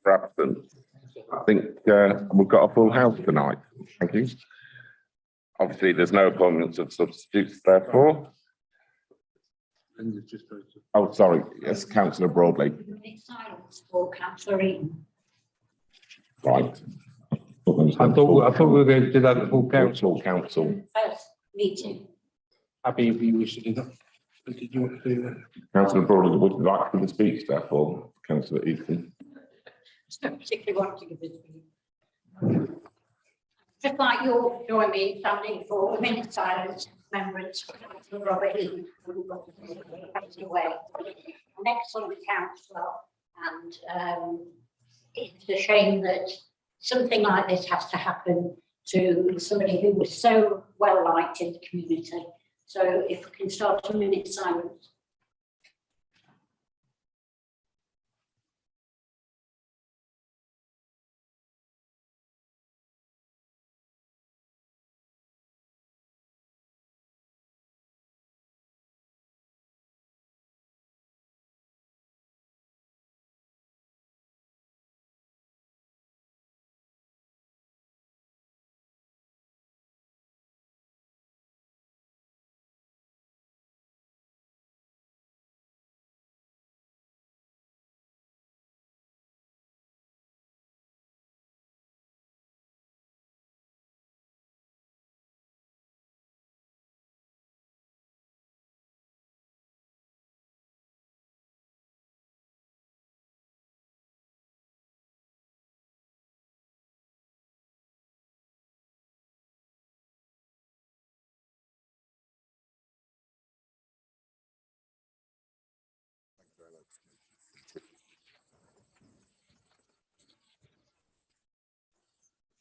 For absence. I think we've got a full house tonight. Thank you. Obviously, there's no appointments of substitutes, therefore. Oh, sorry. Yes, Councillor Broadley. Silence for Councillor Eaton. Right. I thought we were going to do that at full council. First meeting. Happy if you wish to do that. But did you want to do that? Councillor Broadley would like for the speech, therefore, Councillor Eaton. I don't particularly want to give this. Just like you'll join me in standing for a minute silence, remembrance for Councillor Robert Eaton, who passed away. An excellent councillor, and it's a shame that something like this has to happen to somebody who was so well liked in the community. So if we can start a minute silence.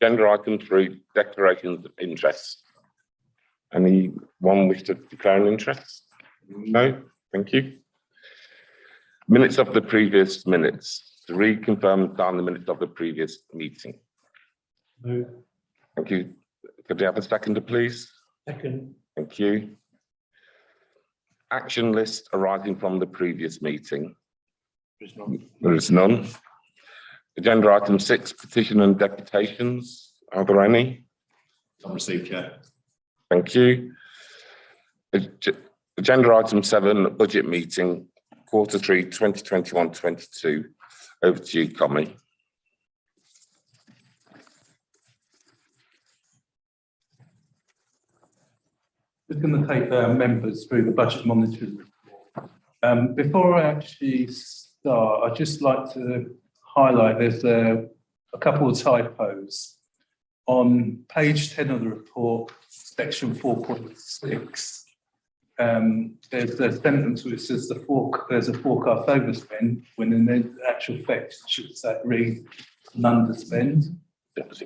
Agenda item 3, declarations of interest. Anyone wish to declare an interest? No, thank you. Minutes of the previous minutes. To reconfirm down the minutes of the previous meeting. No. Thank you. Could we have a seconder, please? Second. Thank you. Action list arising from the previous meeting. There's none. There is none. Agenda item 6, petition and deputations. Are there any? Not received, Chair. Thank you. Agenda item 7, budget meeting, Q3 2021-22. Over to you, Connie. Just going to take members through the budget monitoring report. Before I actually start, I'd just like to highlight there's a couple of typos. On page 10 of the report, section 4.6, there's a sentence which says there's a forecast overspend, when in the actual fact it should say read an underspend. That's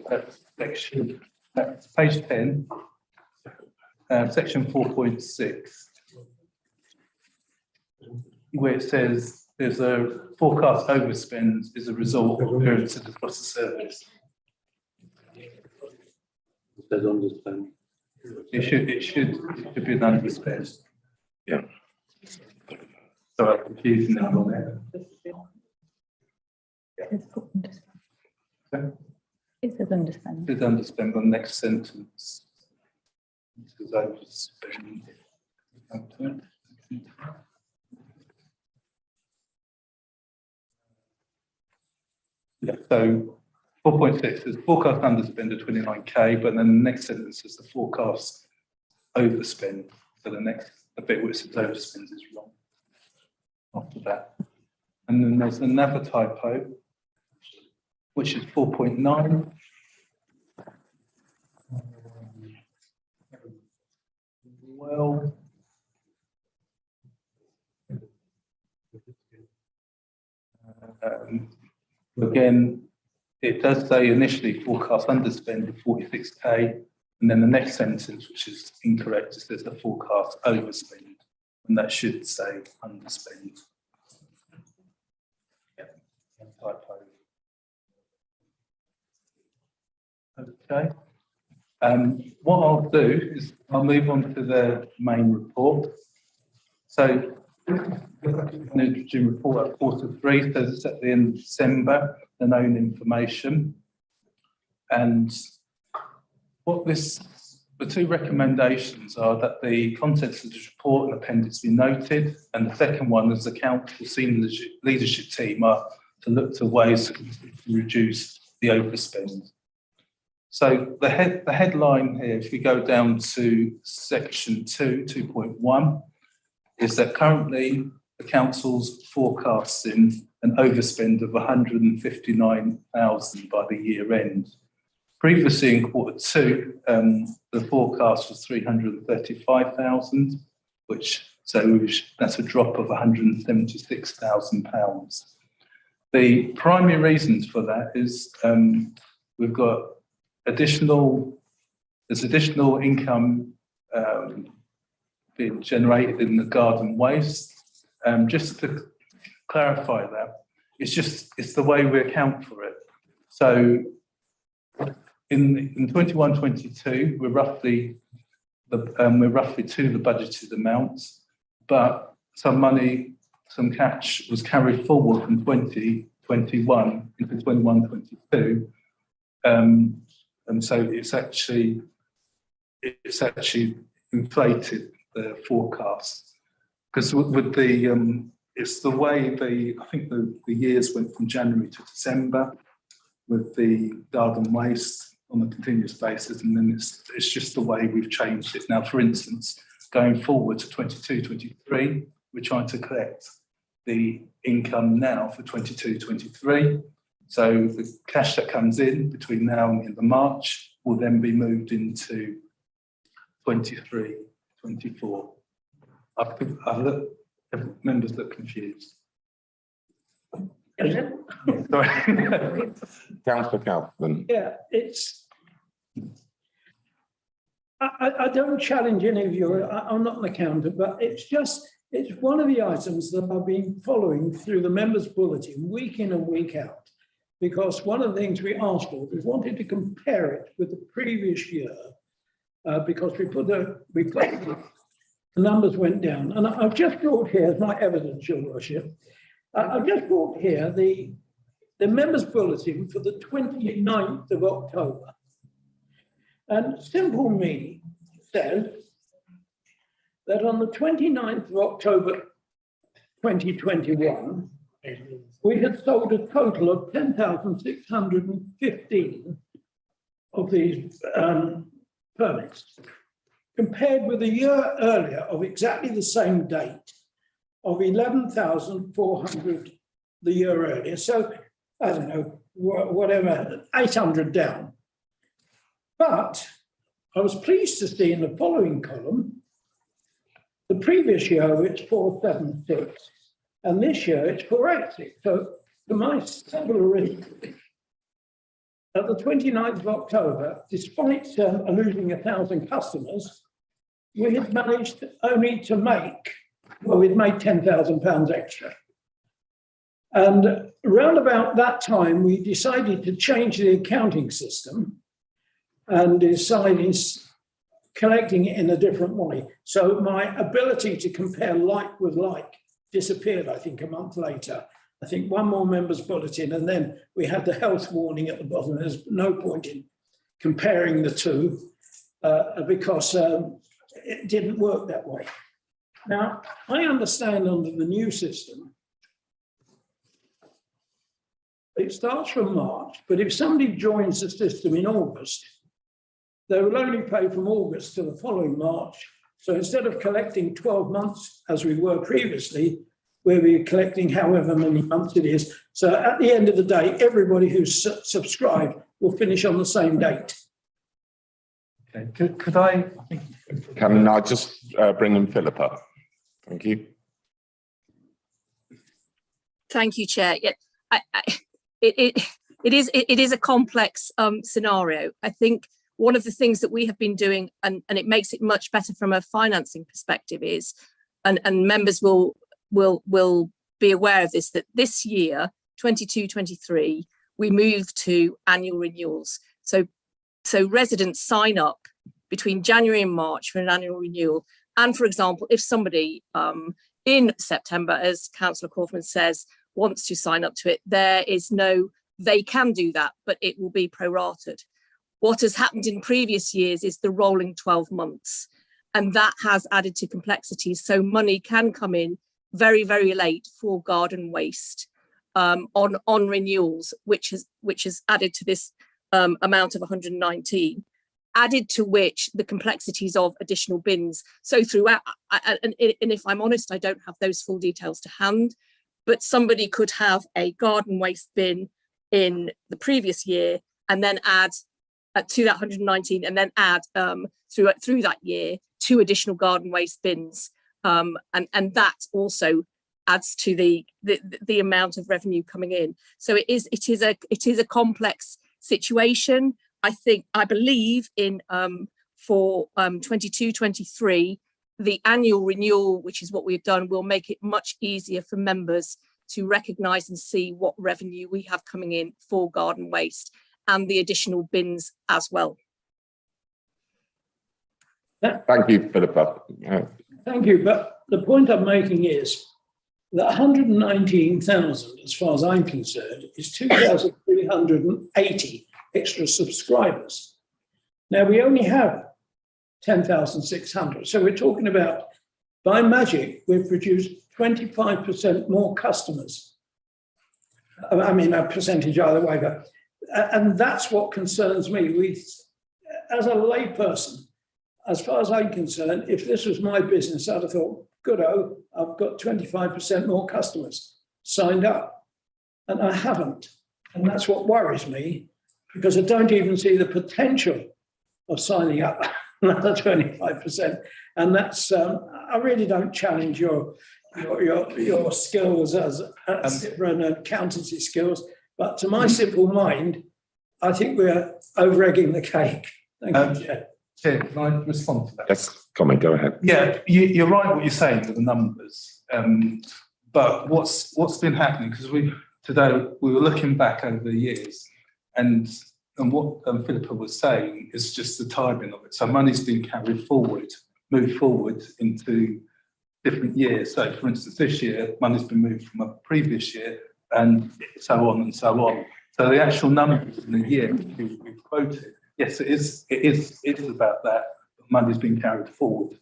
page 10, section 4.6, where it says there's a forecast overspend as a result of appearances across the service. It says understand. It should be an underspend. Yeah. So I'm confusing that one there. It says understand. It says underspend on the next sentence. It says overspend. Yeah, so 4.6 is forecast underspend of 29k, but then the next sentence is the forecast overspend. So the bit which says overspend is wrong after that. And then there's another typo, which is 4.9. Well, again, it does say initially forecast underspend of 46k, and then the next sentence, which is incorrect, it says the forecast overspend, and that should say underspend. Yeah, typo. Okay. What I'll do is I'll move on to the main report. So Monitoring report at Q3 says it's at the end of December, the known information. And the two recommendations are that the contents of this report and appendix be noted, and the second one is the council senior leadership team are to look to ways to reduce the overspend. So the headline here, if we go down to section 2.1, is that currently the council's forecasting an overspend of 159,000 by the year end. Previously in Q2, the forecast was 335,000, that's a drop of £176,000. The primary reasons for that is we've got additional income being generated in the garden waste. Just to clarify that, it's the way we account for it. So in 21-22, we're roughly to the budgeted amounts, but some cash was carried forward from 2021 into 21-22, and so it's actually inflated the forecast, because with the it's the way I think the years went from January to December with the garden waste on a continuous basis, and then it's just the way we've changed it. Now, for instance, going forward to 22-23, we're trying to collect the income now for 22-23. So the cash that comes in between now and the end of March will then be moved into 23-24. Members look confused. Sorry. Councillor Kaufman. Yeah, I don't challenge any of you. I'm not an accountant, but it's one of the items that I've been following through the members' bulletin week in and week out, because one of the things we asked for, we wanted to compare it with the previous year, because the numbers went down. And I've just brought here as my evidence, Your Worship. I've just brought here the members' bulletin for the 29th of October. And Simple Me says that on the 29th of October 2021, we had sold a total of 10,615 of these permits, compared with a year earlier of exactly the same date of 11,400 the year earlier. So, I don't know, whatever, 800 down. But I was pleased to see in the following column, the previous year it's 476, and this year it's 486. So, to my simple arithmetic, at the 29th of October, despite losing 1,000 customers, we had managed only to make, we'd made £10,000 extra. And around about that time, we decided to change the accounting system and decided collecting it in a different way. So my ability to compare like with like disappeared, I think, a month later. I think one more members' bulletin, and then we had the health warning at the bottom. There's no point in comparing the two because it didn't work that way. Now, I understand under the new system, it starts from March, but if somebody joins the system in August, they will only pay from August to the following March. So instead of collecting 12 months as we were previously, we'll be collecting however many months it is. So at the end of the day, everybody who's subscribed will finish on the same date. Okay, could I Can I just bring in Philip up? Thank you. Thank you, Chair. Yeah, it is a complex scenario. I think one of the things that we have been doing, and it makes it much better from a financing perspective, is, and members will be aware of this, that this year, 22-23, we moved to annual renewals. So residents sign up between January and March for an annual renewal. And for example, if somebody in September, as Councillor Kaufman says, wants to sign up to it, they can do that, but it will be prorated. What has happened in previous years is the rolling 12 months, and that has added to complexities. So money can come in very, very late for garden waste on renewals, which has added to this amount of 119, added to which the complexities of additional bins. So throughout, and if I'm honest, I don't have those full details to hand, but somebody could have a garden waste bin in the previous year and then add to that 119, and then add through that year 2 additional garden waste bins, and that also adds to the amount of revenue coming in. So it is a complex situation. I believe in for 22-23, the annual renewal, which is what we've done, will make it much easier for members to recognise and see what revenue we have coming in for garden waste and the additional bins as well. Thank you, Philippa. Thank you, but the point I'm making is that 119,000, as far as I'm concerned, is 2,380 extra subscribers. Now, we only have 10,600, so we're talking about, by magic, we've produced 25% more customers. I mean, a percentage either way, but, and that's what concerns me. As a layperson, as far as I'm concerned, if this was my business, I'd have thought, good-o, I've got 25% more customers signed up, and I haven't. And that's what worries me, because I don't even see the potential of signing up another 25%. And that's, I really don't challenge your skills as an accountancy skills, but to my simple mind, I think we're over-egging the cake. Thank you, Chair. Chair, can I respond to that? Yes, comment, go ahead. Yeah, you're right what you're saying with the numbers, but what's been happening, because today we were looking back over the years, and what Philippa was saying is just the timing of it. So money's been carried forward, moved forward into different years. So for instance, this year, money's been moved from a previous year, and so on and so on. So the actual numbers in the year we've quoted, yes, it is about that. Money's been carried forward.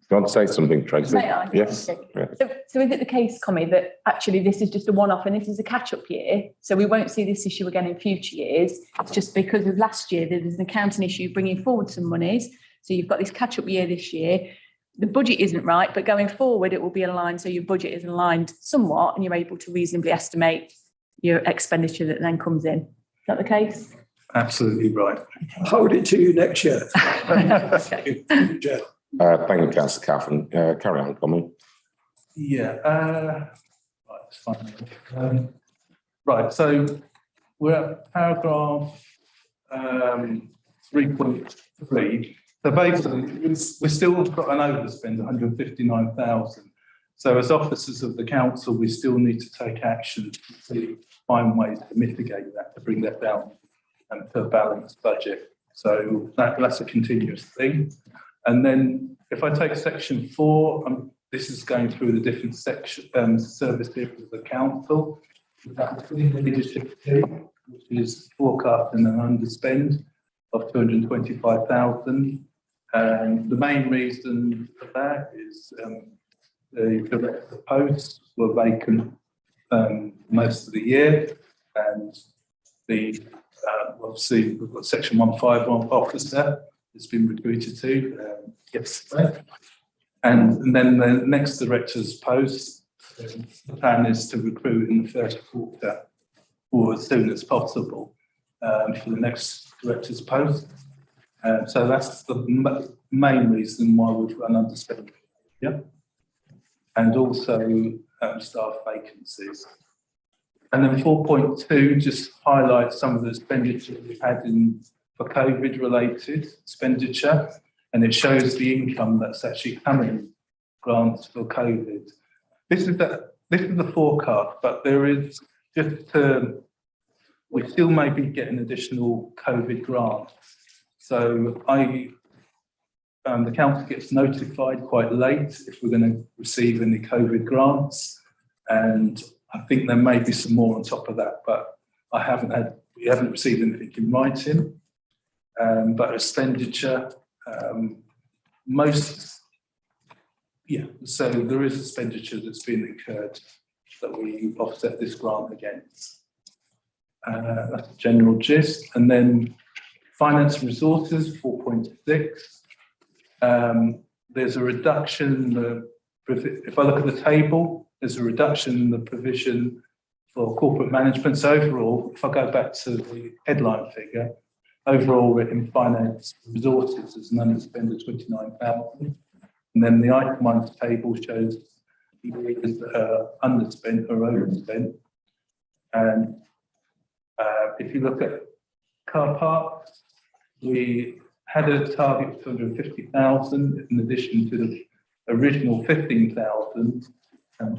You want to say something, Tracy? May I? Yes. Okay. So is it the case, Connie, that actually this is just a one-off and this is a catch-up year, so we won't see this issue again in future years? It's just because of last year there was an accounting issue bringing forward some monies, so you've got this catch-up year this year. The budget isn't right, but going forward it will be aligned, so your budget is aligned somewhat and you're able to reasonably estimate your expenditure that then comes in. Is that the case? Absolutely right. I'll hold it to you next year. Okay. Chair. Thank you, Councillor Caffin. Carry on, comment. Yeah, right, that's fine. Right, so we're at paragraph 3.3. So basically, we've still got an overspend, 159,000. So as officers of the council, we still need to take action to find ways to mitigate that, to bring that down and to a balanced budget. So that's a continuous thing. And then if I take section 4, this is going through the different section service areas of the council. That's the leadership team, which is forecasting an underspend of 225,000. The main reason for that is the director posts were vacant most of the year, and obviously we've got section 151 officer that's been recruited to yesterday, and then the next director's post, the plan is to recruit in the first quarter or as soon as possible for the next director's post. So that's the main reason why we've run underspend. Yeah, and also staff vacancies. And then 4.2 just highlights some of the expenditure we've had for COVID related expenditure, and it shows the income that's actually coming grants for COVID. This is the forecast, but there is we still may be getting additional COVID grants. So the council gets notified quite late if we're going to receive any COVID grants. And I think there may be some more on top of that, but we haven't received anything in writing. But expenditure, so there is expenditure that's been incurred that we offset this grant against. That's the general gist. And then finance and resources, 4.6. There's a reduction, if I look at the table, there's a reduction in the provision for corporate management. So overall, if I go back to the headline figure, overall in finance resources there's an underspend of 29,000. And then the itemised table shows areas that are underspent or overspent. And if you look at car parks, we had a target of 250,000 in addition to the original 15,000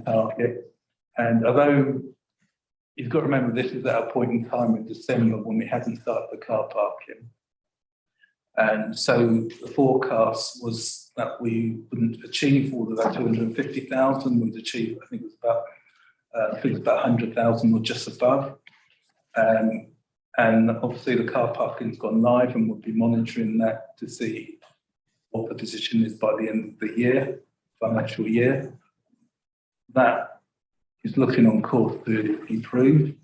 target. And although you've got to remember this is at a point in time in December when we hadn't started the car parking. And so the forecast was that we wouldn't achieve all of that 250,000. We'd achieve, I think it was about 100,000 or just above. And obviously the car parking's gone live and we'll be monitoring that to see what the position is by the end of the year, financial year. That is looking on course to improve.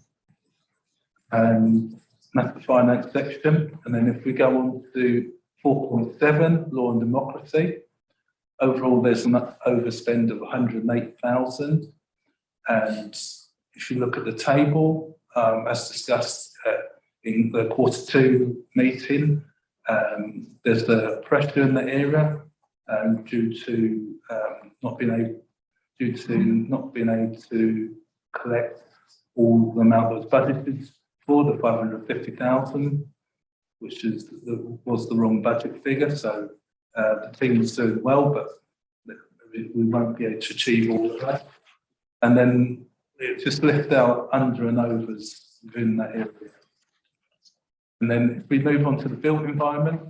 And that's the finance section. And then if we go on to 4.7, law and democracy, overall there's an overspend of 108,000. And if you look at the table, as discussed in the Q2 meeting, there's the pressure in the area due to not being able to collect all the amount that was budgeted for, the 550,000, which was the wrong budget figure. So the team is doing well, but we won't be able to achieve all of that. And then it just left out under and overs within that area. And then if we move on to the built environment.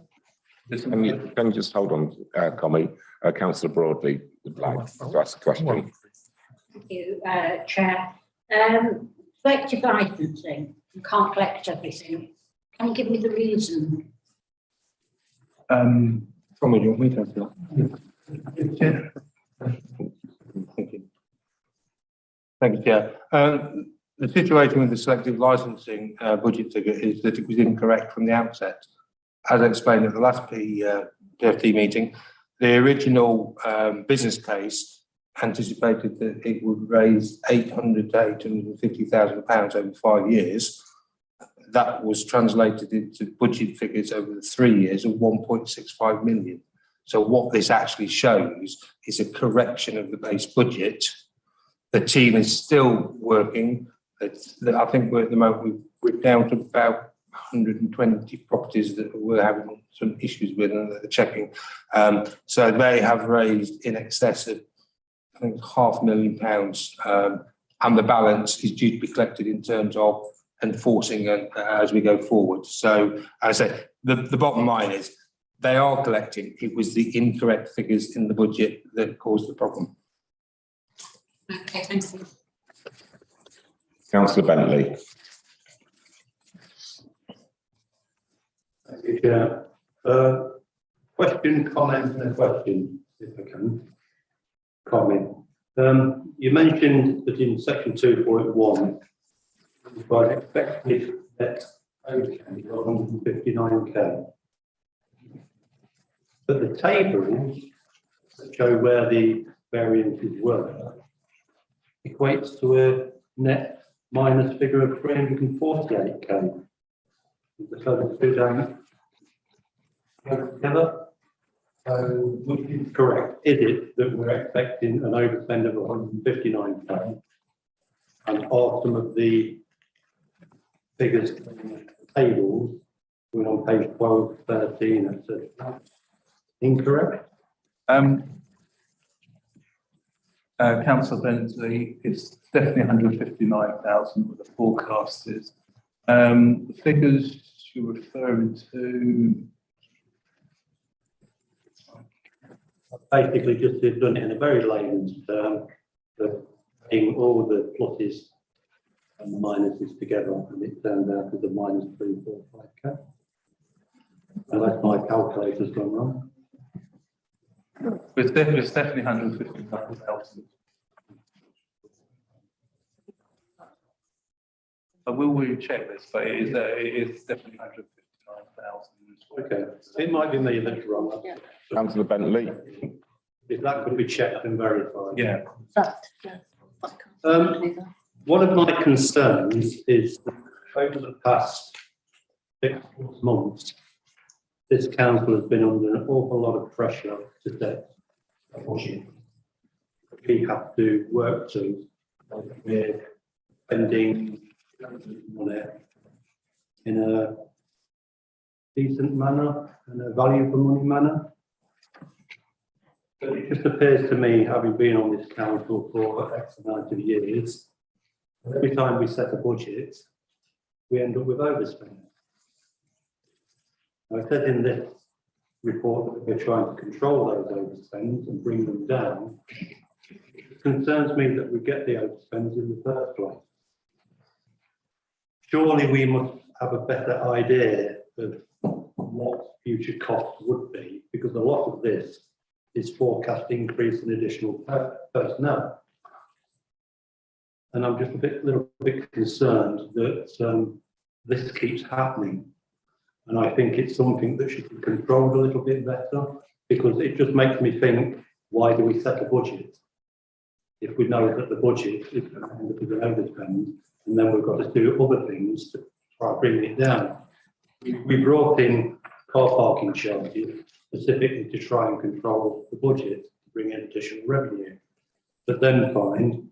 Can you just hold on, Comrie? Councillor Broadley would like to ask a question. Thank you, Chair. Collective licensing, you can't collect everything. Can you give me the reason? Comrie, do you want me to answer that? Thank you. Thank you, Chair. The situation with the selective licensing budget figure is that it was incorrect from the outset. As I explained at the last PFT meeting, the original business case anticipated that it would raise £800,000 to £850,000 over 5 years. That was translated into budget figures over the 3 years of 1.65 million. So what this actually shows is a correction of the base budget. The team is still working. I think we're at the moment, we're down to about 120 properties that we're having some issues with and they're checking. So they have raised in excess of, I think, £500,000, and the balance is due to be collected in terms of enforcing as we go forward. So as I say, the bottom line is they are collecting. It was the incorrect figures in the budget that caused the problem. Okay, thank you. Councillor Bentley. Thank you, Chair. Question, comment, and a question, if I can. Comment. You mentioned that in section 2.1, you've got expected net outcome of 159k. But the tables that show where the variances were equates to a net minus figure of 348k. So the two don't go together. So which is correct? Is it that we're expecting an overspend of 159k? And are some of the figures in the tables, we're on page 12, 13, etc. Incorrect? Councillor Bentley, it's definitely 159,000 what the forecast is. The figures you're referring to, basically just have done it in a very layman's term, of putting all the pluses and the minuses together, and it turned out as a minus 345k. Unless my calculator's gone wrong. It's definitely 159,000. I will recheck this, but it is definitely 159,000. Okay, it might be me that's wrong. Councillor Bentley. If that could be checked and verified. Yeah. One of my concerns is that over the past 6 months, this council has been under an awful lot of pressure to set a budget. We have to work to, we're spending money in a decent manner and a value for money manner. But it just appears to me, having been on this council for X amount of years, every time we set a budget, we end up with overspending. Now, it says in this report that we're trying to control those overspends and bring them down. It concerns me that we get the overspends in the first place. Surely we must have a better idea of what future costs would be, because a lot of this is forecast increase in additional personnel. And I'm just a little bit concerned that this keeps happening. And I think it's something that should be controlled a little bit better, because it just makes me think, why do we set a budget if we know that the budget is going to end up as an overspend, and then we've got to do other things to try bringing it down. We brought in car parking charges specifically to try and control the budget, to bring in additional revenue, but then find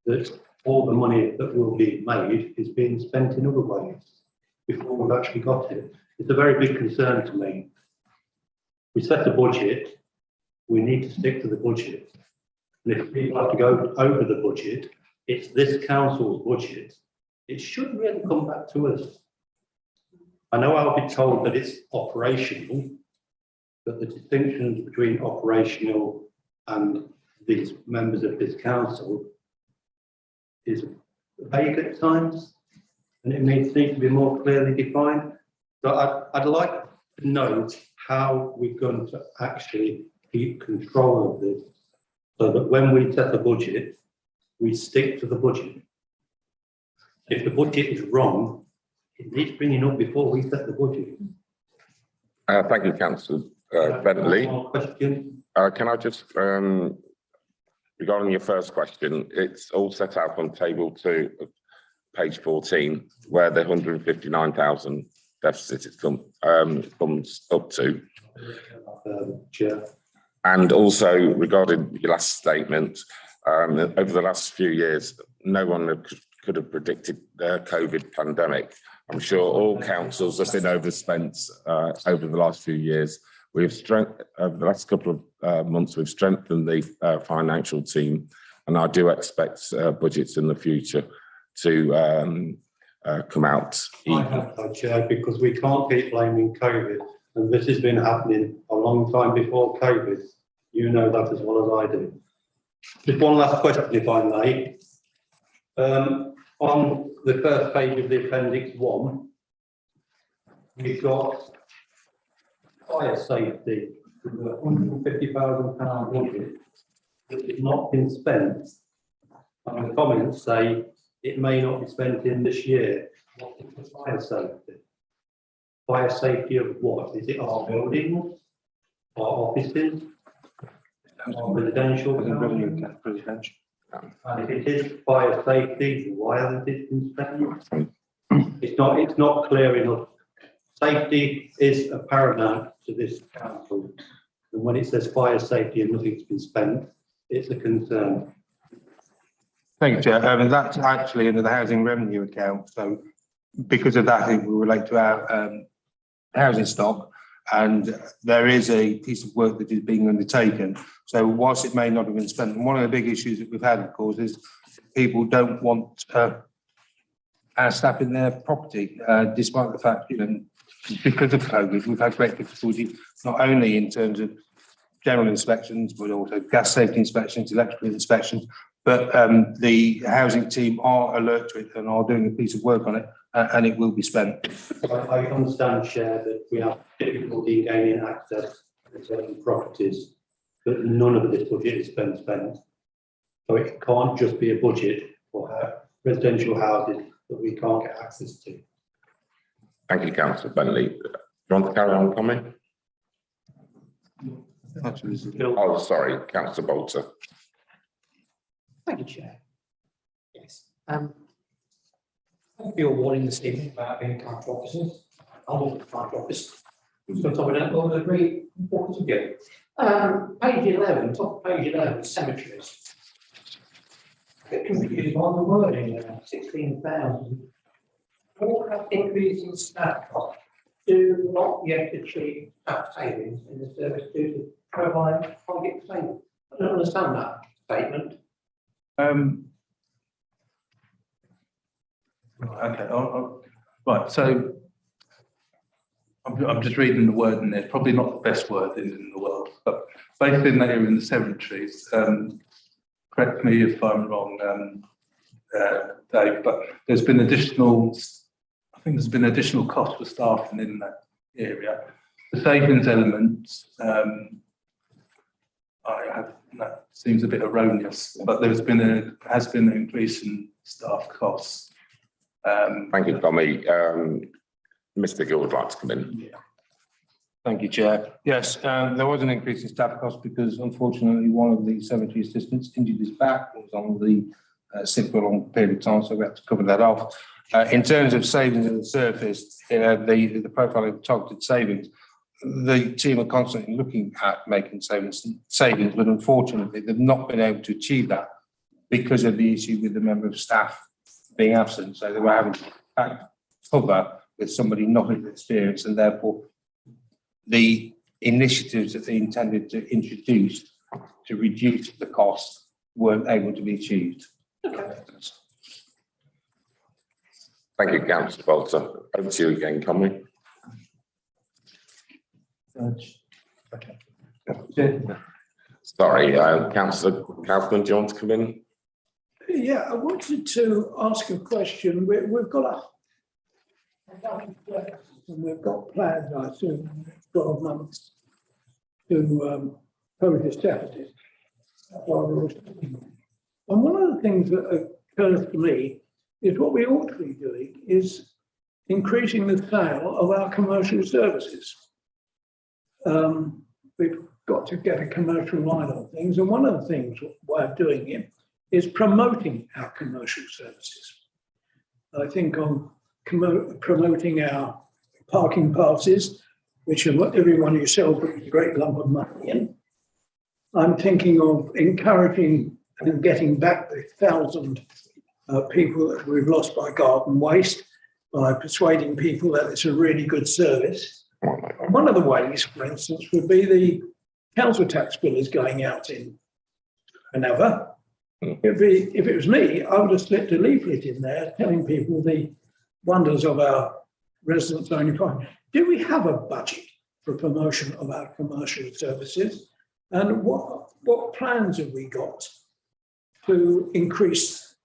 that all the money that will be made is being spent in other ways before we've actually got it. It's a very big concern to me. We set a budget, we need to stick to the budget. And if people have to go over the budget, it's this council's budget. It should really come back to us. I know I'll be told that it's operational, but the distinctions between operational and these members of this council is vague at times, and it needs to be more clearly defined. So I'd like to know how we're going to actually keep control of this, so that when we set a budget, we stick to the budget. If the budget is wrong, it needs bringing up before we set the budget. Thank you, Councillor Bentley. Question. Can I just, regarding your first question, it's all set out on table 2 of page 14, where the 159,000 deficit comes up to. Chair. And also regarding your last statement, over the last few years, no one could have predicted the COVID pandemic. I'm sure all councils have been overspent over the last few years. Over the last couple of months, we've strengthened the financial team, and I do expect budgets in the future to come out. I have to, Chair, because we can't keep blaming COVID, and this has been happening a long time before COVID. You know that as well as I do. Just one last question, if I may. On the first page of the Appendix 1, we've got fire safety, the £150,000 budget that has not been spent. And the comments say it may not be spent in this year. What is the fire safety? Fire safety of what? Is it our buildings, our offices, our residential? Residential. And if it is fire safety, why hasn't it been spent? It's not clear enough. Safety is a paramount to this council, and when it says fire safety and nothing's been spent, it's a concern. Thank you, Chair. That's actually under the housing revenue account. So because of that, it will relate to our housing stock, and there is a piece of work that is being undertaken. So whilst it may not have been spent, and one of the big issues that we've had, of course, is people don't want our staff in their property, despite the fact, because of COVID, we've had great difficulty, not only in terms of general inspections, but also gas safety inspections, electrical inspections. But the housing team are alert to it and are doing a piece of work on it, and it will be spent. I understand, Chair, that we have difficulty in gaining access to certain properties, but none of this budget has been spent. So it can't just be a budget for residential houses that we can't get access to. Thank you, Councillor Bentley. Do you want to carry on, comment? Oh, sorry, Councillor Bolter. Thank you, Chair. Yes. Thank you for your warning this evening about being council officers. I'm not a council officer. So I don't agree. What to do? Page 11, top page 11, cemeteries. A bit confused on the wording there, 16,000. All have increase in staff costs do not yet achieve staff savings in the service due to provide target savings. I don't understand that statement. Okay, right, so I'm just reading the word in there. It's probably not the best word in the world, but based in there in the cemeteries, correct me if I'm wrong, Dave, but there's been additional, I think there's been additional cost for staffing in that area. The savings element, that seems a bit erroneous, but has been an increase in staff costs. Thank you, Tommy. Mr. Gill would like to come in. Yeah. Thank you, Chair. Yes, there was an increase in staff costs because unfortunately one of the cemetery assistants injured his back, was on the sick for a long period of time, so we had to cover that off. In terms of savings at the surface, the profile of targeted savings, the team are constantly looking at making savings, but unfortunately they've not been able to achieve that because of the issue with the member of staff being absent. So they were having to cover with somebody not as experienced, and therefore the initiatives that they intended to introduce to reduce the cost weren't able to be achieved. Thank you, Councillor Bolter. Over to you again, Conway. Okay. Sorry, Councillor Kaufman, do you want to come in? Yeah, I wanted to ask a question. We've got and we've got plans, I assume, 12 months to purchase deficit. And one of the things that occurs to me is what we ought to be doing is increasing the sale of our commercial services. We've got to get a commercial line on things, and one of the things, way of doing it, is promoting our commercial services. I think on promoting our parking passes, which are what every one of yourself puts a great lump of money in. I'm thinking of encouraging and getting back the 1,000 people that we've lost by garden waste, by persuading people that it's a really good service. One of the ways, for instance, would be the council tax bill is going out in whenever. If it was me, I would have slipped a leaflet in there telling people the wonders of our residents only fine. Do we have a budget for promotion of our commercial services? And what plans have we got to increase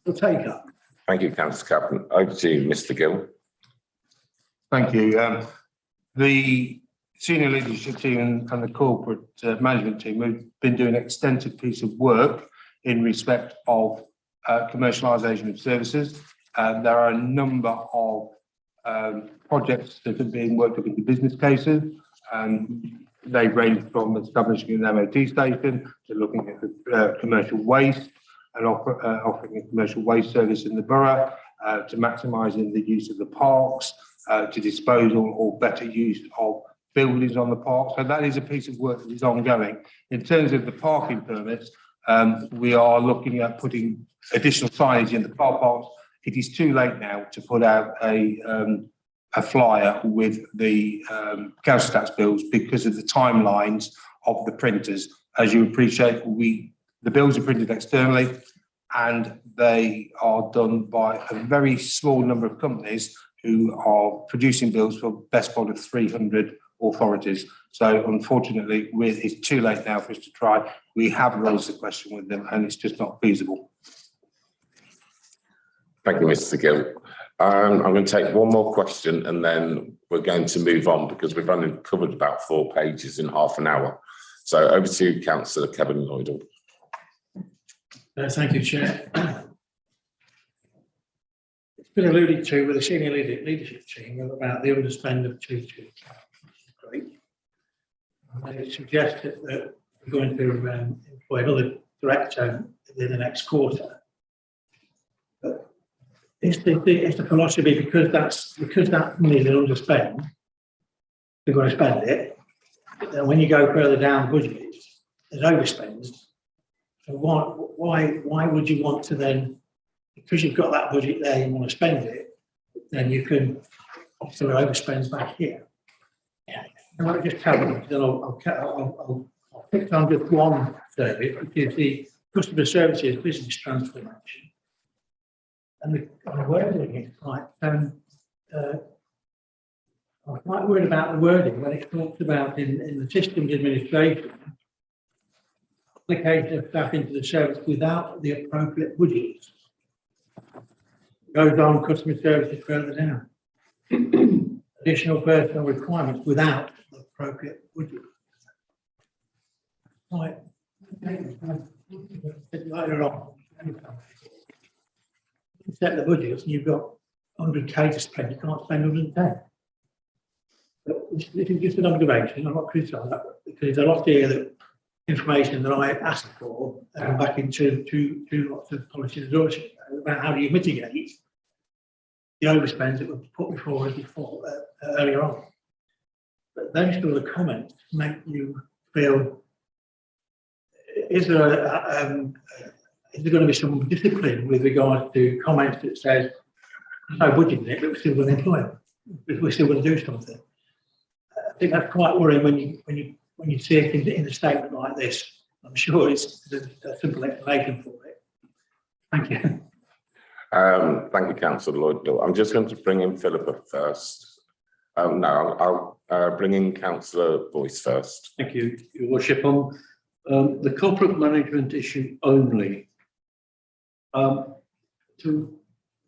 the take-up? Thank you, Councillor Kaufman. Over to you, Mr. Gill. Thank you. The senior leadership team and the corporate management team have been doing an extensive piece of work in respect of commercialisation of services. There are a number of projects that have been worked up into business cases, and they range from establishing an MOT station to looking at the commercial waste and offering a commercial waste service in the borough, to maximising the use of the parks, to disposal or better use of buildings on the park. So that is a piece of work that is ongoing. In terms of the parking permits, we are looking at putting additional signage in the car parks. It is too late now to put out a flyer with the council tax bills because of the timelines of the printers. As you appreciate, the bills are printed externally and they are done by a very small number of companies who are producing bills for best part of 300 authorities. So unfortunately, it's too late now for us to try. We have raised the question with them and it's just not feasible. Thank you, Mr. Gill. I'm going to take one more question and then we're going to move on because we've only covered about 4 pages in half an hour. So over to you, Councillor Kevin Lloydell. Thank you, Chair. It's been alluded to with the senior leadership team about the underspend of 222. Great. And it suggests that we're going to employ another director in the next quarter. But it's the philosophy because that money is an underspend, we're going to spend it. And when you go further down the budget, there's overspends. So why would you want to then, because you've got that budget there, you want to spend it, then you can obviously overspend back here. Yeah. And I'll just tell you, then I'll pick on just one service, which is the customer services business transformation. And the wording is quite, I'm quite worried about the wording when it talks about in the systems administration, application of staff into the service without the appropriate budgets. Goes on customer services further down. Additional personnel requirements without the appropriate budget. Right. Later on. You set the budgets and you've got 100k to spend, you can't spend 110. This is just an observation, I'm not criticising that because there's a lot here that information that I asked for back into two lots of policy resources about how do you mitigate the overspends that were put before us earlier on. But those sort of comments make you feel, is there going to be some discipline with regards to comments that says no budget in it, but we're still going to employ them, we're still going to do something. I think that's quite worrying when you see it in a statement like this. I'm sure it's a simple explanation for it. Thank you. Thank you, Councillor Lloyd. I'm just going to bring in Philippa first. No, I'll bring in Councillor Boyce first. Thank you, Your Worship. On the corporate management issue only, to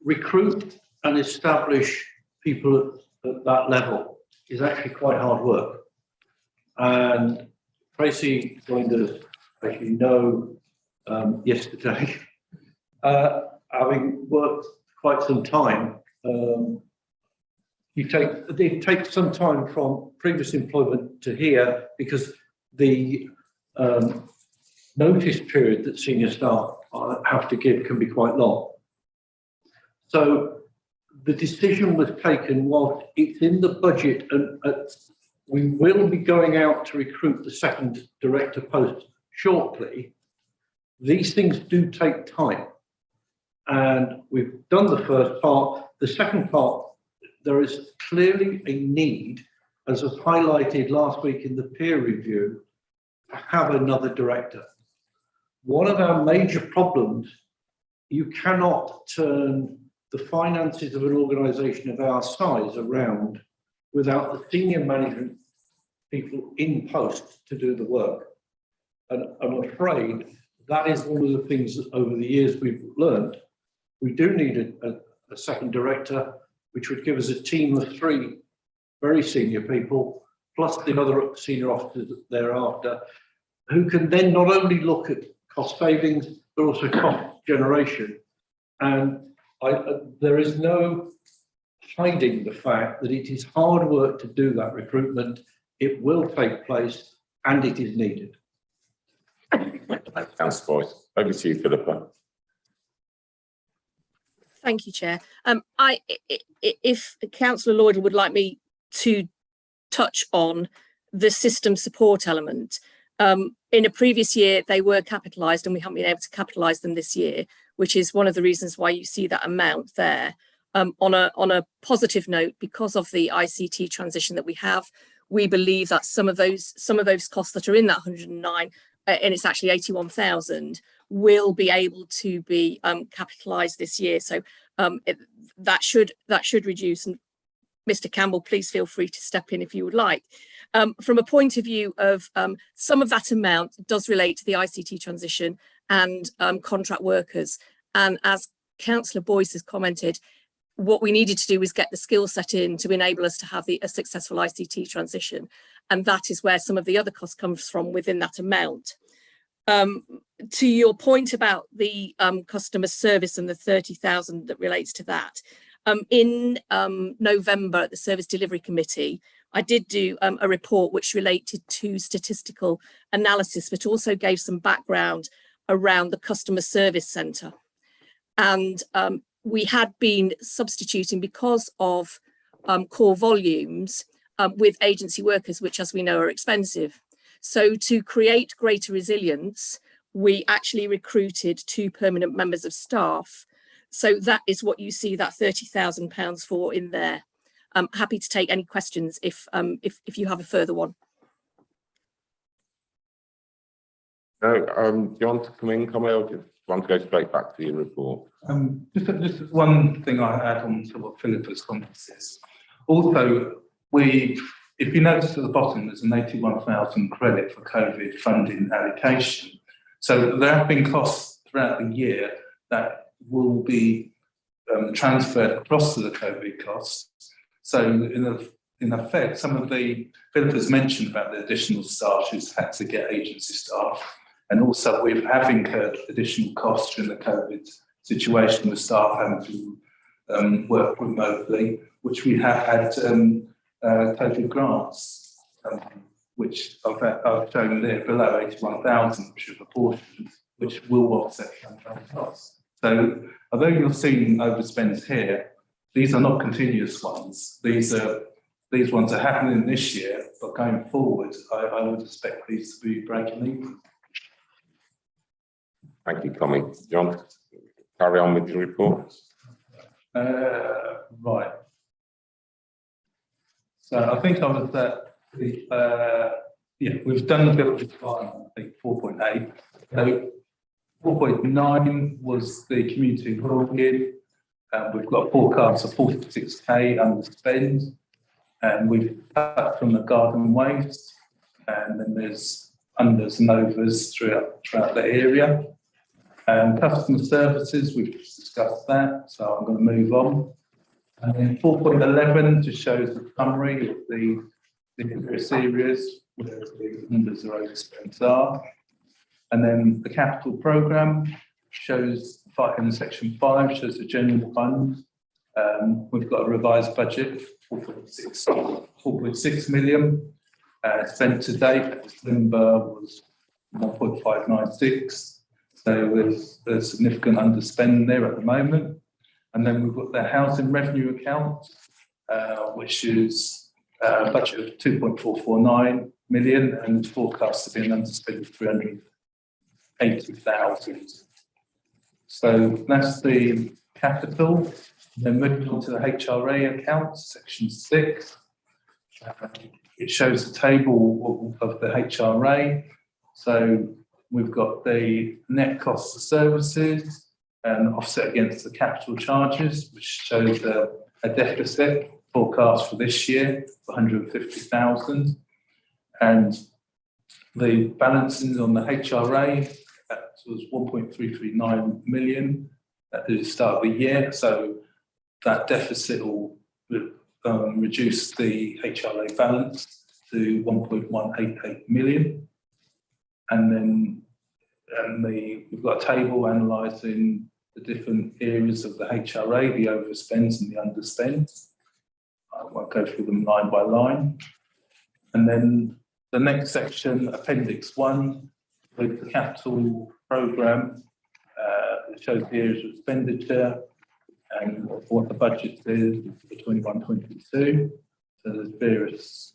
recruit and establish people at that level is actually quite hard work. And Tracy joined us, as you know, yesterday. Having worked quite some time, it takes some time from previous employment to here because the notice period that senior staff have to give can be quite long. So the decision was taken whilst it's in the budget and we will be going out to recruit the second director post shortly. These things do take time. And we've done the first part. The second part, there is clearly a need, as was highlighted last week in the peer review, to have another director. One of our major problems, you cannot turn the finances of an organisation of our size around without the senior management people in post to do the work. And I'm afraid that is one of the things that over the years we've learned. We do need a second director, which would give us a team of 3 very senior people, plus the other senior officers thereafter, who can then not only look at cost savings, but also cost generation. And there is no hiding the fact that it is hard work to do that recruitment. It will take place and it is needed. Councillor Boyce, over to you, Philippa. Thank you, Chair. If Councillor Lloyd would like me to touch on the system support element, in a previous year they were capitalised and we haven't been able to capitalise them this year, which is one of the reasons why you see that amount there. On a positive note, because of the ICT transition that we have, we believe that some of those costs that are in that 109, and it's actually 81,000, will be able to be capitalised this year. So that should reduce. And Mr. Campbell, please feel free to step in if you would like. from a point of view of some of that amount does relate to the ICT transition and contract workers. And as Councillor Boyce has commented, what we needed to do was get the skill set in to enable us to have a successful ICT transition. And that is where some of the other cost comes from within that amount. To your point about the customer service and the 30,000 that relates to that, in November at the Service Delivery Committee, I did do a report which related to statistical analysis, but also gave some background around the customer service centre. And we had been substituting because of core volumes with agency workers, which, as we know, are expensive. So to create greater resilience, we actually recruited 2 permanent members of staff. So that is what you see that £30,000 for in there. I'm happy to take any questions if you have a further one. No, do you want to come in, Tommy, or do you want to go straight back to your report? Just one thing I add on to what Philippa's comments is. Also, if you notice at the bottom, there's an 81,000 credit for COVID funding allocation. So there have been costs throughout the year that will be transferred across to the COVID costs. So in effect, some of the Philippa's mentioned about the additional staff who's had to get agency staff, and also we have incurred additional costs during the COVID situation with staff having to work remotely, which we have had COVID grants, which I've shown there below 81,000, which are proportioned, which will offset some costs. So although you're seeing overspends here, these are not continuous ones. These ones are happening this year, but going forward, I would expect these to be breaking even. Thank you, Tommy. Do you want to carry on with your report? Right. So I think I was at we've done the bill with I think 4.8. So 4.9 was the community login. We've got a forecast of 46k underspend, and we've cut from the garden waste, and then there's unders and overs throughout the area. Customer services, we've discussed that, so I'm going to move on. And then 4.11 just shows the summary of the various areas where the unders or overspends are. And then the capital programme shows in section 5 shows the general fund. We've got a revised budget of 4.6 million. Spent to date, December was 1.596. So there's a significant underspend there at the moment. And then we've got the housing revenue account, which is a budget of 2.449 million and forecast to be an underspend of 380,000. So that's the capital. Then moving on to the Hra accounts, section 6. It shows the table of the Hra. So we've got the net cost of services and offset against the capital charges, which shows a deficit forecast for this year of 150,000. And the balances on the Hra, that was 1.339 million at the start of the year. So that deficit will reduce the Hra balance to 1.188 million. And then we've got a table analysing the different areas of the Hra, the overspends and the underspends. I won't go through them line by line. And then the next section, Appendix 1, with the capital programme, it shows the areas of expenditure and what the budget is for 21-22. So there's various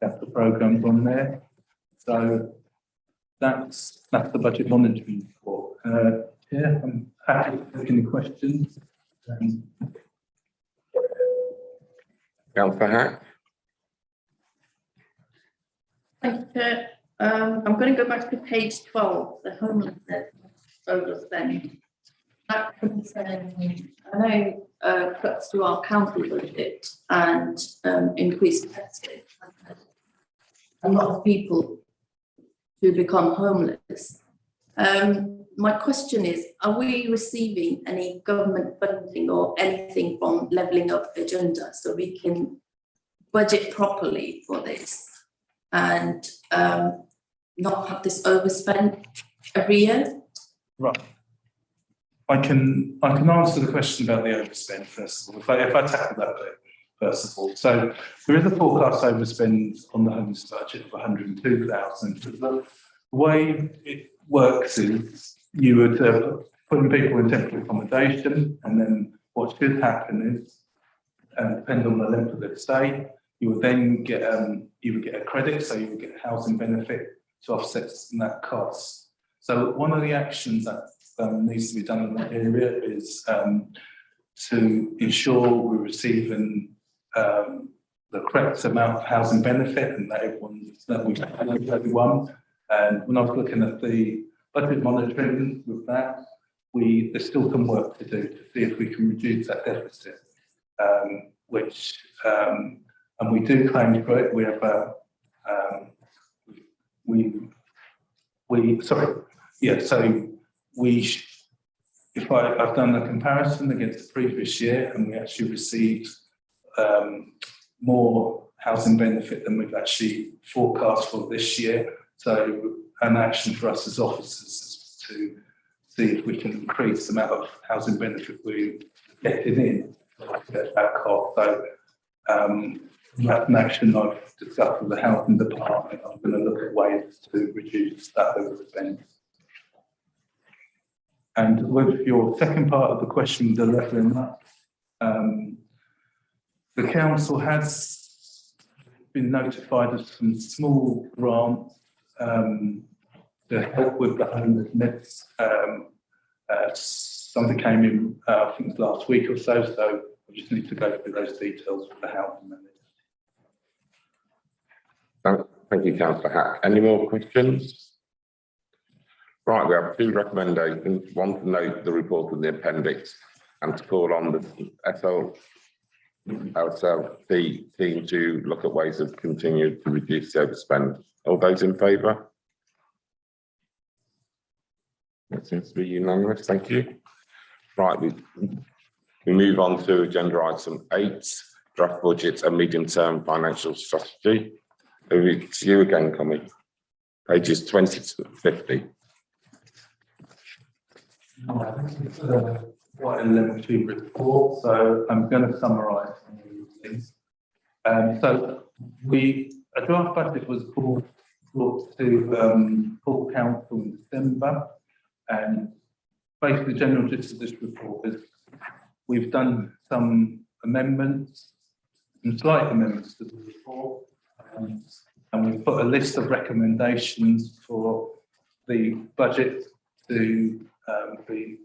capital programmes on there. So that's the budget monitoring report. I'm happy to take any questions. Councillor Hack? Thank you, Chair. I'm going to go back to page 12, the homelessness overspend. That concerns, I know, cuts to our council budget and increased testing. a lot of people to become homeless. My question is, are we receiving any government funding or anything from Levelling Up Agenda so we can budget properly for this and not have this overspend every year? Right. I can answer the question about the overspend first of all, if I tackle that bit first of all. So there is a forecast overspend on the homeless budget of 102,000. The way it works is you would put people in temporary accommodation, and then what should happen is, depending on the length of their stay, you would then get a credit, so you would get a housing benefit to offset that cost. So one of the actions that needs to be done in that area is to ensure we're receiving the correct amount of housing benefit and that everyone. And when I was looking at the budget monitoring with that, there's still some work to do to see if we can reduce that deficit, and we do claim for it. We have I've done a comparison against the previous year, and we actually received more housing benefit than we've actually forecast for this year. So an action for us as officers is to see if we can increase the amount of housing benefit we're getting in that cost. So that's an action I've discussed with the housing department. I'm going to look at ways to reduce that overspend. And with your second part of the question, the levelling up, the council has been notified of some small grants to help with the homelessness. Something came in, I think it was last week or so, so I just need to go through those details with the housing manager. Thank you, Councillor Hack. Any more questions? Right, we have two recommendations. One to note the report in the appendix and to call on the SLT team to look at ways of continuing to reduce the overspend. All those in favour? That seems to be unanimous. Thank you. Right, we move on to agenda item 8, draft budget and medium-term financial strategy. Over to you again, Connie. Pages 20 to 50. Quite a lengthy report, so I'm going to summarise some of these things. So a draft budget was brought to full council in December, and basically the general gist of this report is we've done some amendments, some slight amendments to the report, and we've put a list of recommendations for the budget to be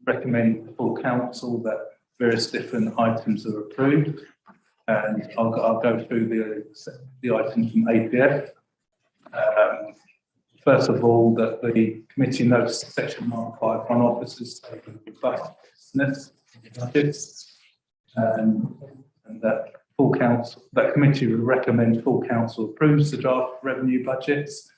recommend to full council that various different items are approved, and I'll go through the items from APF. First of all, that the committee notes section 1.5 front officers taking robustness budgets, and that that committee will recommend full council approves the draft revenue budgets,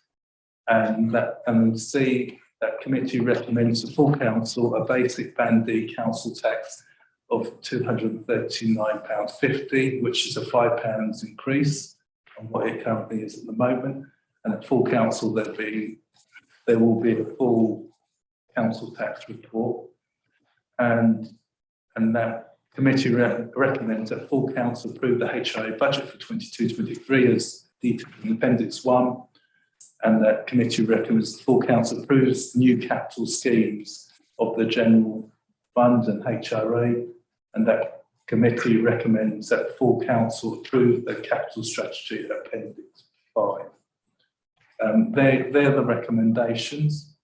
and C, that committee recommends the full council a basic Band D council tax of £239.50, which is a £5 increase on what it currently is at the moment. And at full council, there will be a full council tax report, and that committee recommends that full council approve the HRA budget for 22-23 as detailed in Appendix 1. And that committee recommends the full council approves new capital schemes of the general fund and HRA, and that committee recommends that full council approve the capital strategy Appendix 5. They're the recommendations.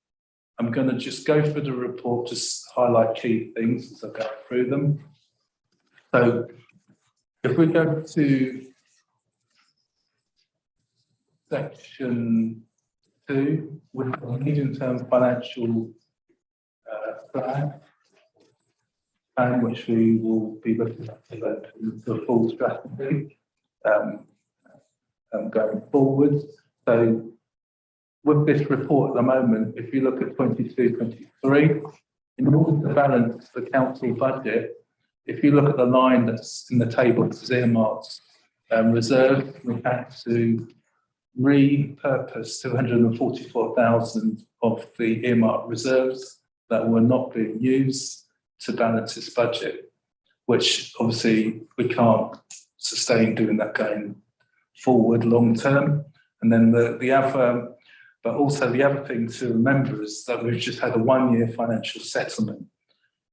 I'm going to just go through the report, just highlight key things as I go through them. So if we go to section 2, with the medium-term financial plan, which we will be looking at the full strategy. going forward. So with this report at the moment, if you look at 22-23, in order to balance the council budget, if you look at the line that's in the table, it's earmarks reserve, we had to repurpose 244,000 of the earmark reserves that were not being used to balance this budget, which obviously we can't sustain doing that going forward long term. And then the other, but also the other thing to remember is that we've just had a 1-year financial settlement.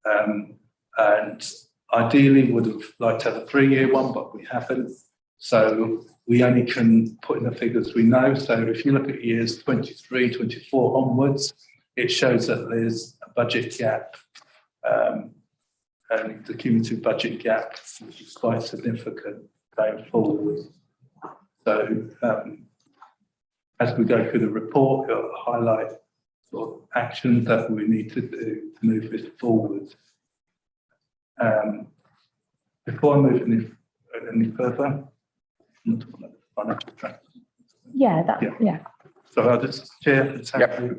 And ideally would have liked to have a 3-year one, but we haven't. So we only can put in the figures we know. So if you look at years 23, 24 onwards, it shows that there's a budget gap, and the cumulative budget gap, which is quite significant going forward. So as we go through the report, it'll highlight sort of actions that we need to do to move this forward. Before I move any further, I'm talking about the financial track. Yeah. So I'll just chair.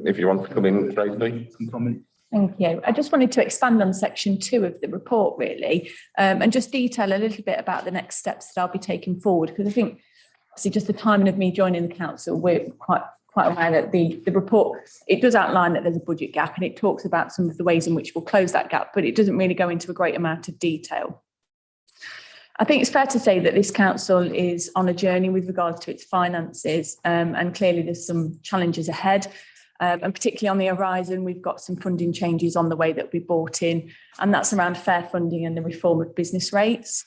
If you want to come in, Tracy. Some comments. Thank you. I just wanted to expand on section 2 of the report, really, and just detail a little bit about the next steps that I'll be taking forward, because I think, obviously, just the timing of me joining the council, we're quite aware that the report, it does outline that there's a budget gap, and it talks about some of the ways in which we'll close that gap, but it doesn't really go into a great amount of detail. I think it's fair to say that this council is on a journey with regards to its finances, and clearly there's some challenges ahead. And particularly on the horizon, we've got some funding changes on the way that we brought in, and that's around fair funding and the reform of business rates.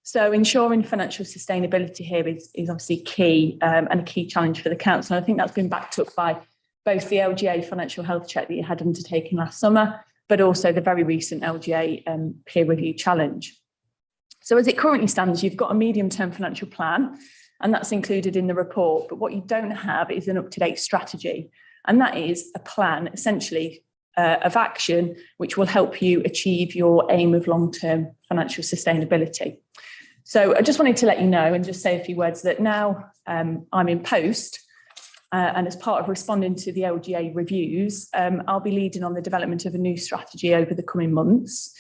So ensuring financial sustainability here is obviously key, and a key challenge for the council. And I think that's been backed up by both the LGA financial health check that you had undertaken last summer, but also the very recent LGA peer review challenge. So as it currently stands, you've got a medium-term financial plan, and that's included in the report. But what you don't have is an up-to-date strategy. And that is a plan, essentially, of action, which will help you achieve your aim of long-term financial sustainability. So I just wanted to let you know and just say a few words that now I'm in post, and as part of responding to the LGA reviews, I'll be leading on the development of a new strategy over the coming months.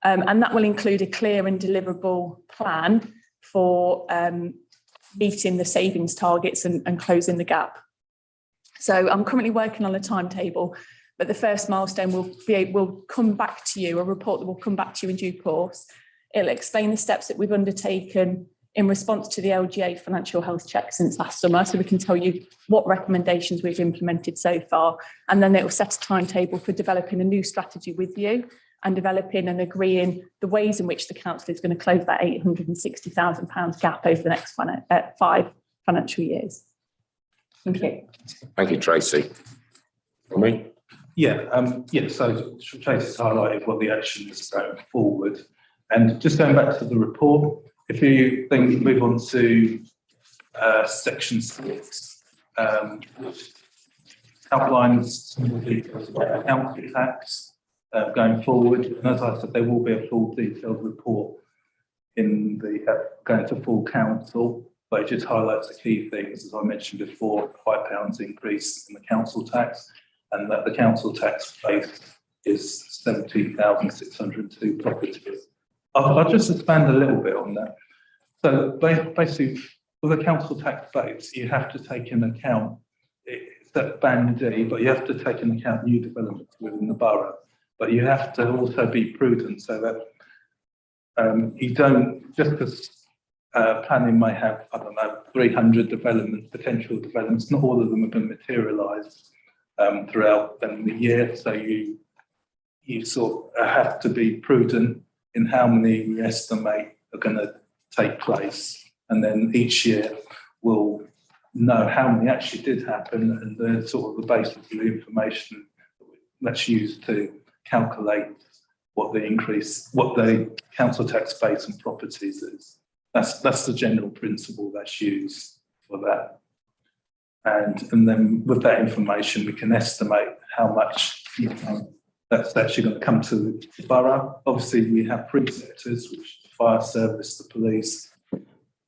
And that will include a clear and deliverable plan for meeting the savings targets and closing the gap. So I'm currently working on a timetable, but the first milestone will come back to you, a report that will come back to you in due course. It'll explain the steps that we've undertaken in response to the LGA financial health check since last summer, so we can tell you what recommendations we've implemented so far, and then it will set a timetable for developing a new strategy with you and developing and agreeing the ways in which the council is going to close that £860,000 gap over the next 5 financial years. Thank you. Thank you, Tracy. For me? So Tracy's highlighted what the action is going forward. And just going back to the report, if you then move on to section 6, which outlines some of the details about council tax going forward. And as I said, there will be a full detailed report in the going to full council, but it just highlights the key things, as I mentioned before, £5 increase in the council tax, and that the council tax base is 17,602 properties. I'll just expand a little bit on that. So basically, with a council tax base, you have to take into account, it's that band D, but you have to take into account new developments within the borough. But you have to also be prudent so that you don't, just because planning may have, 300 potential developments, not all of them are going to materialise throughout the year. So you sort of have to be prudent in how many you estimate are going to take place. And then each year we'll know how many actually did happen, and the sort of the basis of the information that's used to calculate what the council tax base and properties is. That's the general principle that's used for that. And then with that information, we can estimate how much that's actually going to come to the borough. Obviously, we have 3 sectors, which the fire service, the police,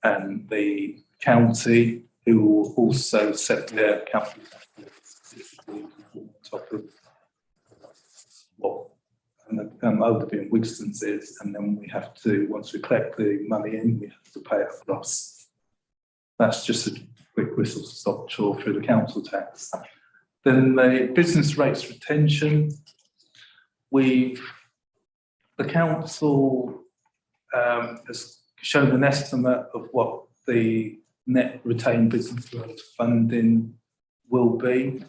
and the county, who will also set their capital on top of what overdoing Wigston's is, and then we have to, once we collect the money in, we have to pay it across. That's just a quick whistle stop tour through the council tax. Then the business rates retention, the council has shown an estimate of what the net retained business rate funding will be.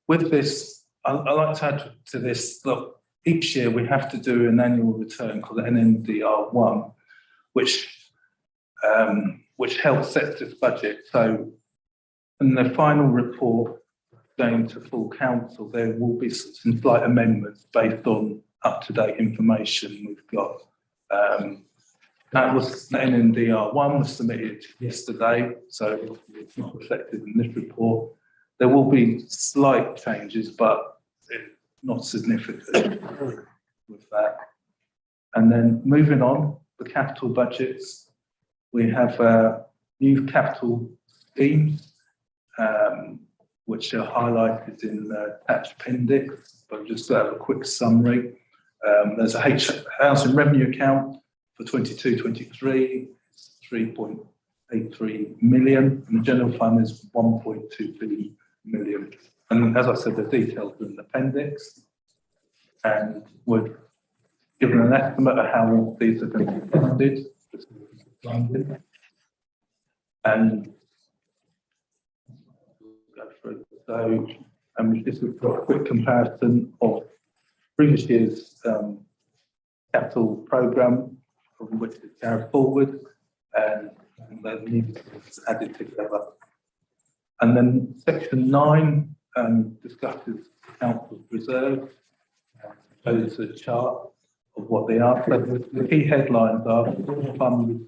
With this, I like to add to this, look, each year we have to do an annual return called NNDR1, which helps set this budget. So in the final report going to full council, there will be some slight amendments based on up-to-date information we've got. That was the NNDR1 was submitted yesterday, so it's not reflected in this report. There will be slight changes, but not significant with that. And then moving on, the capital budgets, we have new capital schemes, which are highlighted in the attached appendix, but just to have a quick summary. There's a housing revenue account for 22-23, 3.83 million, and the general fund is 1.23 million. And as I said, the details are in the appendix, and we've given an estimate of how all these are going to be funded. And go through. So, this is a quick comparison of previous year's capital programme from which it's carried forward, and the new is added together. And then section 9 discusses council's reserve, shows a chart of what they are. So the key headlines are fund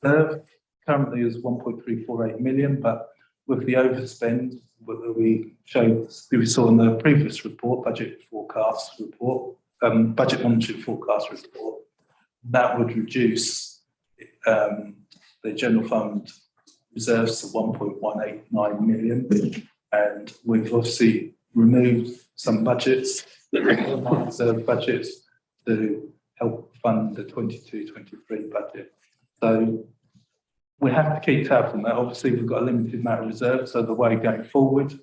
reserve currently is 1.348 million, but with the overspend that we saw in the previous report, budget forecast report, budget monitoring forecast report, that would reduce the general fund reserves to 1.189 million, and we've obviously removed some budgets, reserve budgets, to help fund the 22-23 budget. So we have to keep tabs on that. Obviously, we've got a limited amount of reserves, so the way going forward,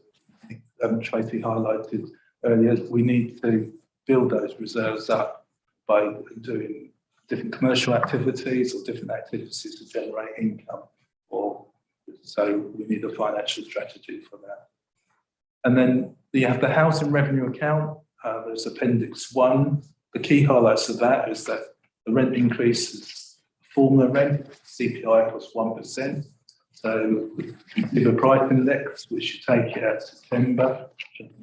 Tracy highlighted earlier, we need to build those reserves up by doing different commercial activities or different activities to generate income. So we need a financial strategy for that. And then you have the housing revenue account. There's Appendix 1. The key highlights of that is that the rent increase is formula rent, CPI plus 1%. So the price index, which you take it at September, which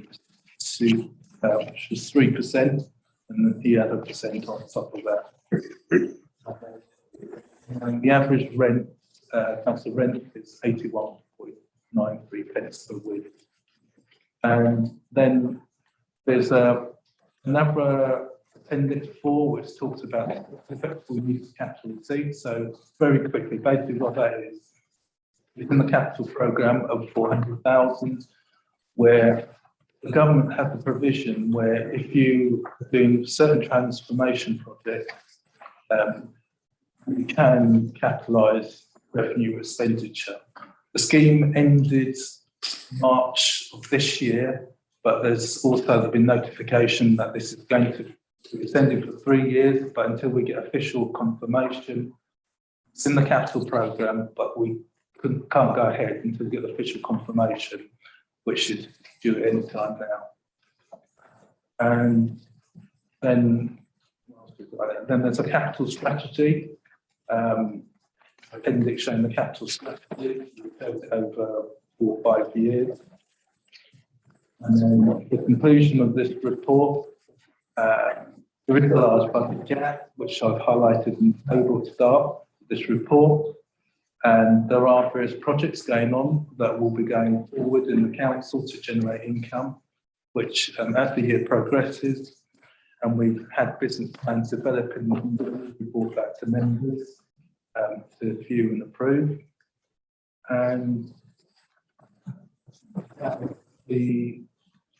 is 3%, and then you add a percent on top of that. And the average rent, council rent is 81.93 pence per week. And then there's another Appendix 4, which talks about effective use of capital receipts. So very quickly, basically what that is in the capital programme of 400,000, where the government has a provision where if you are doing certain transformation projects, you can capitalise revenue expenditure. The scheme ended March of this year, but there's also been notification that this is going to be extended for 3 years, but until we get official confirmation, it's in the capital programme, but we can't go ahead until we get official confirmation, which is due at any time now. And then there's a capital strategy, appendix showing the capital strategy over 4 or 5 years. And then the conclusion of this report, there is a large budget gap, which I've highlighted in the table to start this report. And there are various projects going on that will be going forward in the council to generate income, which as the year progresses, and we've had business plans developing, we brought that to members to view and approve. And The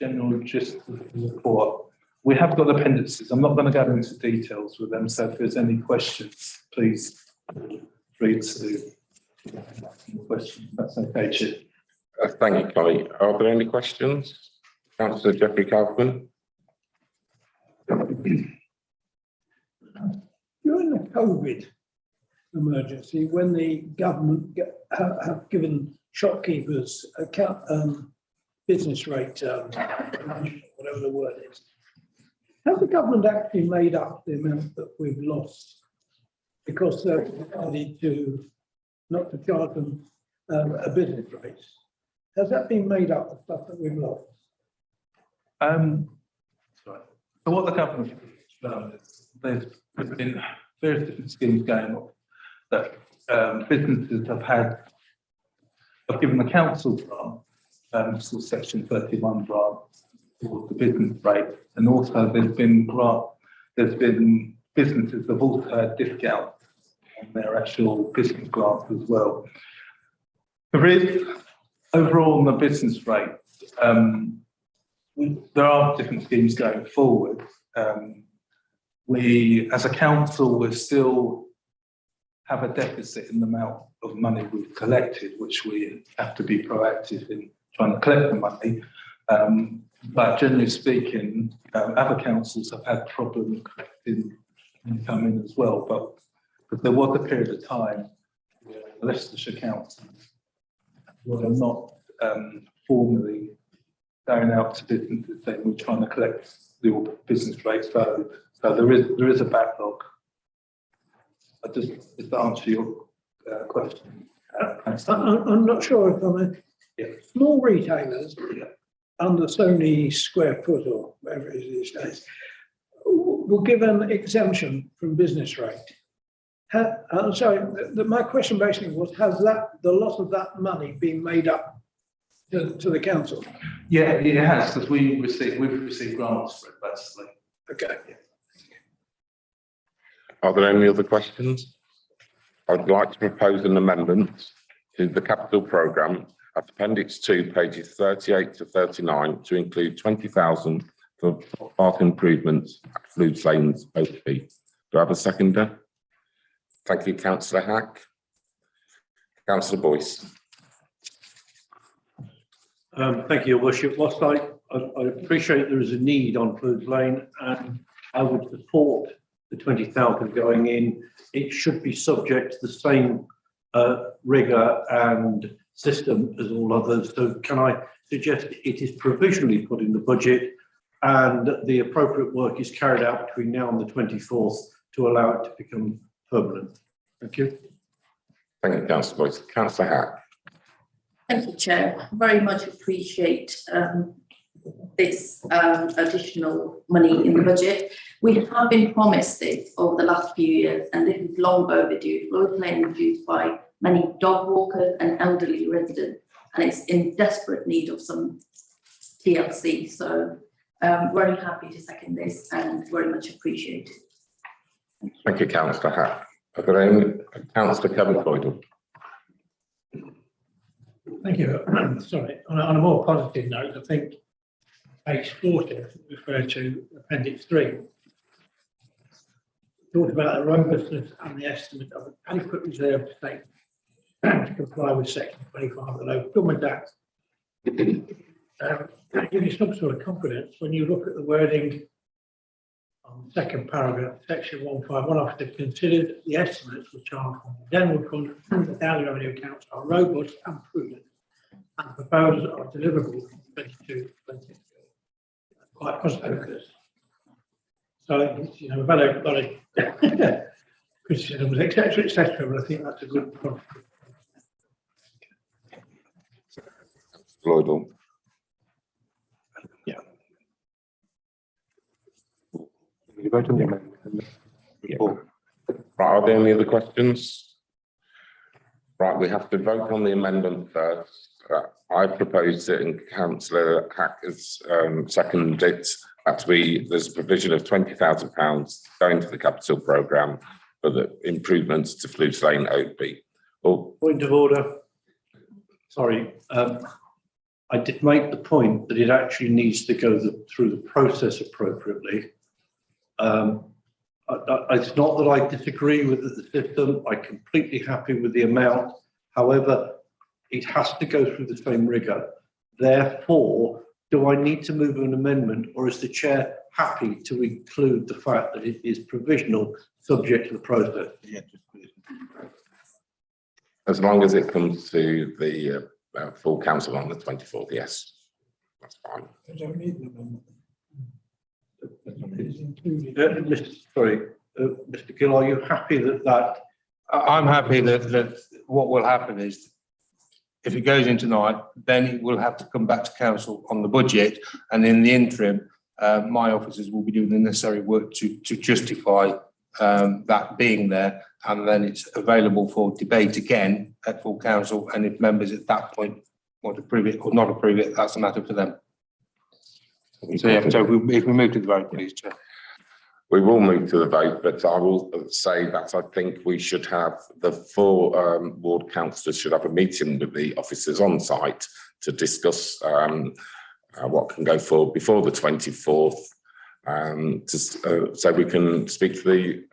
general gist of the report. We have got appendices. I'm not going to go into details with them, so if there's any questions, please free to question. That's okay, Chair. Thank you, Collie. Are there any questions? Councillor Jeffrey Kaufman. During the COVID emergency, when the government have given shopkeepers business rate, whatever the word is, has the government actually made up the amount that we've lost? Because they're decided to not to charge them a business rate. Has that been made up, the stuff that we've lost? Sorry. So what the government has done is there's been various different schemes going on that businesses have given the council grant, sort of section 31 grant for the business rate, and also there's been businesses that have also had discounts on their actual business grants as well. There is overall on the business rate, there are different schemes going forward. We, as a council, we still have a deficit in the amount of money we've collected, which we have to be proactive in trying to collect the money. But generally speaking, other councils have had problems collecting income in as well. But there was a period of time where the Leicestershire councils were not formally going out to businesses saying we're trying to collect the business rates. So there is a backlog. Just to answer your question. I'm not sure if I'm small retailers under so many square foot or whatever it is these days will give an exemption from business rate. My question basically was, has the loss of that money been made up to the council? Yeah, it has, because we've received grants for it, basically. Okay. Are there any other questions? I'd like to propose an amendment to the capital programme at Appendix 2, pages 38 to 39, to include 20,000 for park improvements at Fludes Lanes, Oakby. Do I have a seconder? Thank you, Councillor Hack. Councillor Boyce. Thank you, Your Worship. Whilst I appreciate there is a need on Fludes Lane, and I would support the 20,000 going in, it should be subject to the same rigour and system as all others. So can I suggest it is provisionally put in the budget and the appropriate work is carried out between now and the 24th to allow it to become permanent? Thank you. Thank you, Councillor Boyce. Councillor Hack. Thank you, Chair. Very much appreciate this additional money in the budget. We have been promised this over the last few years, and this is long overdue. Fludes Lane is used by many dog walkers and elderly residents, and it's in desperate need of some TLC. So very happy to second this and very much appreciate it. Thank you, Councillor Hack. Are there any? Councillor Kevin Boydell. Thank you. Sorry. On a more positive note, I think page 40 referred to Appendix 3. Talked about the robustness and the estimate of adequate reserve to take to comply with Section 25 of the Local Government Act. That gives you some sort of confidence when you look at the wording on the second paragraph, Section 151. Officer considered the estimates which are from the General Fund and the Daily Revenue accounts are robust and prudent, and proposals are deliverable from 22 to 23. Quite positive. So it's, you know, we've had a lot of criticisms, etc., but I think that's a good point. Boydell. Yeah. You vote on the amendment. Yeah. Right, are there any other questions? Right, we have to vote on the amendment first. I proposed it and Councillor Hack has seconded it. There's a provision of £20,000 going to the capital programme for the improvements to Fludes Lane, Oakby. Point of order. Sorry. I did make the point that it actually needs to go through the process appropriately. It's not that I disagree with the system. I'm completely happy with the amount. However, it has to go through the same rigor. Therefore, do I need to move an amendment, or is the chair happy to include the fact that it is provisional, subject to the process? As long as it comes to the full council on the 24th, yes, that's fine. Mr. Gill, are you happy that I'm happy that what will happen is, if it goes in tonight, then it will have to come back to council on the budget, and in the interim, my officers will be doing the necessary work to justify that being there, and then it's available for debate again at full council, and if members at that point want to approve it or not approve it, that's a matter for them. So yeah, so if we move to the vote, please, Chair. We will move to the vote, but I will say that I think we should have the 4 ward councillors should have a meeting with the officers on site to discuss what can go forward before the 24th, so we can speak to the.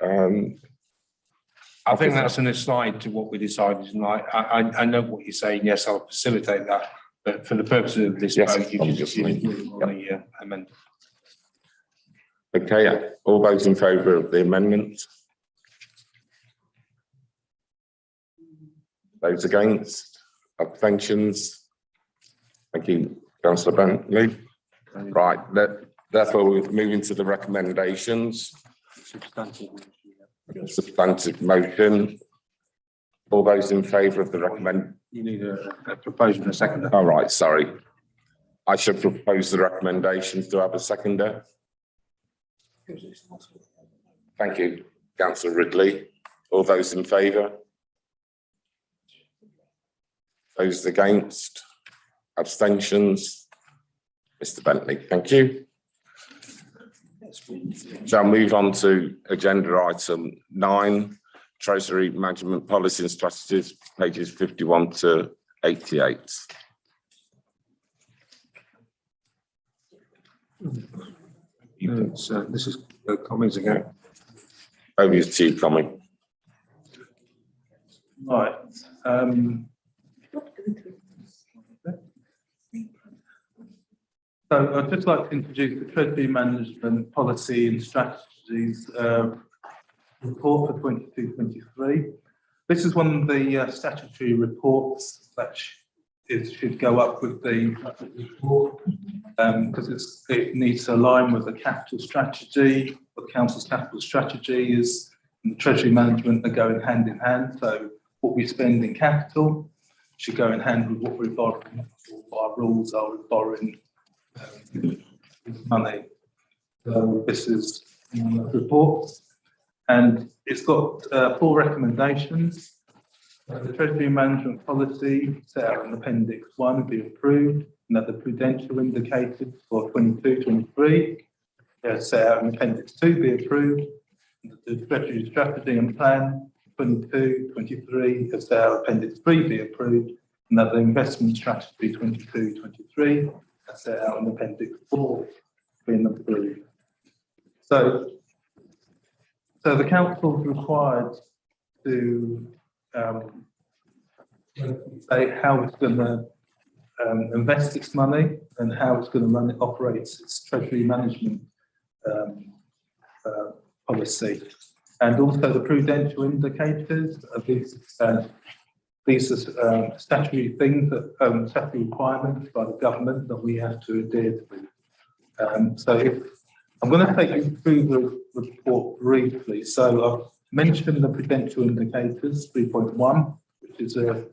I think that's an aside to what we decided tonight. I know what you're saying. Yes, I'll facilitate that, but for the purposes of this vote, you just amend. Okay, all those in favour of the amendment? Those against? Abstentions? Thank you, Councillor Bentley. Right, therefore we're moving to the recommendations. Substantive motion. All those in favour of the recommend? You need a proposal and a seconder. All right, sorry. I should propose the recommendations to have a seconder. Thank you, Councillor Ridley. All those in favour? Those against? Abstentions? Mr. Bentley, thank you. So I'll move on to agenda item 9, Treasury Management Policy and Strategies, pages 51 to 88. This is comments again. Over to you, Tommy. Right. So I'd just like to introduce the Treasury Management Policy and Strategies report for 22-23. This is one of the statutory reports that should go up with the report because it needs to align with the capital strategy. The council's capital strategy is and the Treasury management are going hand in hand. So what we spend in capital should go in hand with what we're borrowing. Our rules are borrowing money. So this is the report, and it's got 4 recommendations. The Treasury Management Policy set out in Appendix 1 be approved, and that the prudential indicators for 22-23 set out in Appendix 2 be approved, and that the Treasury Strategy and Plan 22-23 as set out Appendix 3 be approved, and that the Investment Strategy 22-23 as set out in Appendix 4 being approved. So the council is required to say how it's going to invest its money and how it's going to operate its treasury management policy, and also the prudential indicators of these are statutory things that statutory requirements by the government that we have to adhere to. So if I'm going to take you through the report briefly. So I've mentioned the prudential indicators 3.1, which is a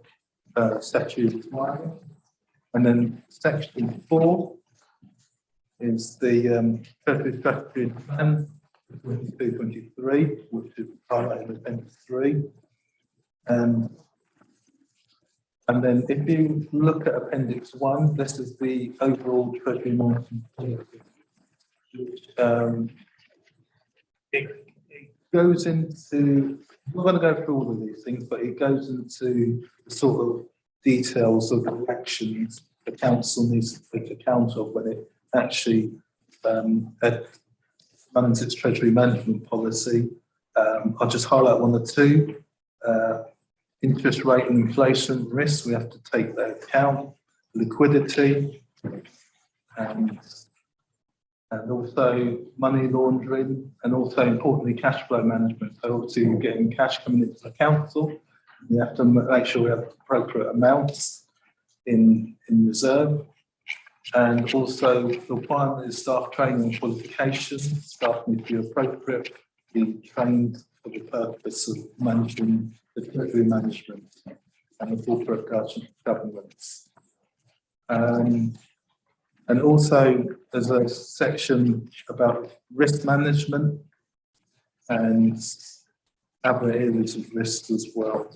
statutory requirement, and then section 4 is the Treasury Strategy and Plan 22-23, which is highlighted in Appendix 3. And then if you look at Appendix 1, this is the overall Treasury management policy. It goes into, we're going to go through all of these things, but it goes into the sort of details of the actions the council needs to take account of when it actually runs its treasury management policy. I'll just highlight one or two. Interest rate and inflation risks, we have to take that account. Liquidity, and also money laundering, and also importantly cash flow management. So obviously we're getting cash coming into the council. We have to make sure we have appropriate amounts in reserve. And also the requirement is staff training and qualifications. Staff need to be appropriately trained for the purpose of managing the treasury management and the corporate governance. And also there's a section about risk management and other areas of risk as well.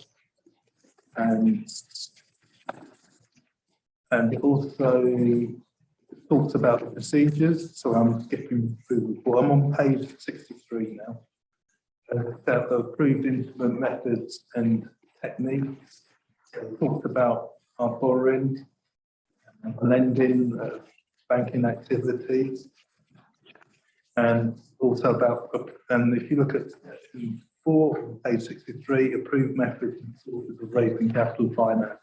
And also talks about the procedures. So I'm skipping through the report. I'm on page 63 now. About the approved implement methods and techniques. Talked about our borrowing, lending, banking activities, and also about, and if you look at section 4, page 63, approved methods and sources of raising capital finance,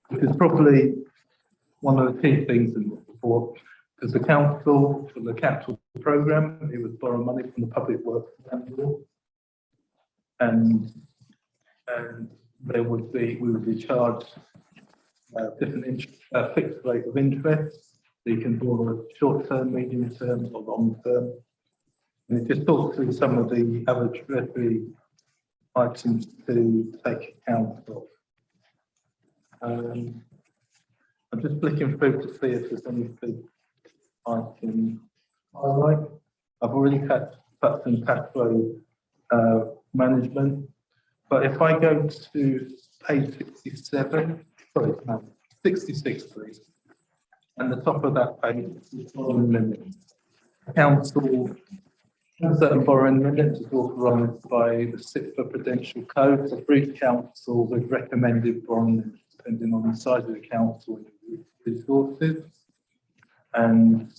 which is probably one of the key things in the report, because the council, for the capital programme, it would borrow money from the public works council, and there would be, we would be charged different fixed rate of interest. So you can borrow short term, medium term, or long term. And it just talks through some of the other treasury items to take account of. I'm just flicking through to see if there's anything I can highlight. I've already touched on cash flow management, but if I go to page 67, sorry, no, 66, please, and the top of that page is borrowing limits. Council certain borrowing limits is authorised by the CIPFA Prudential Code. So for each council, with recommended borrowing limits depending on the size of the council and resources. And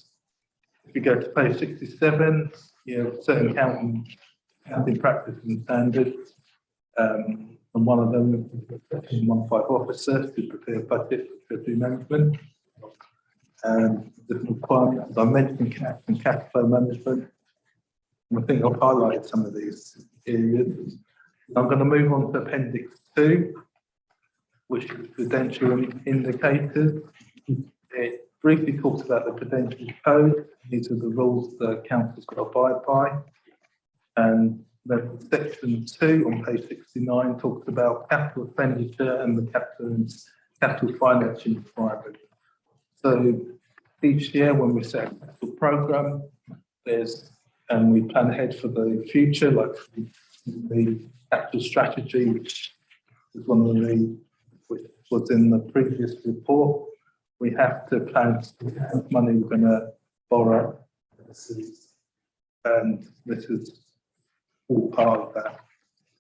if you go to page 67, you have certain accounting practices and standards. And one of them is Section 15 officers to prepare budget for treasury management. The requirements, as I mentioned, cash and cash flow management. And I think I've highlighted some of these areas. I'm going to move on to Appendix 2, which is credentialing indicators. It briefly talks about the Credential Code. These are the rules the council's got to abide by. And then section 2 on page 69 talks about capital expenditure and the capital financing requirement. So each year when we set a capital programme, and we plan ahead for the future, like the capital strategy, which is one of the, which was in the previous report, we have to plan how much money we're going to borrow. And this is all part of that.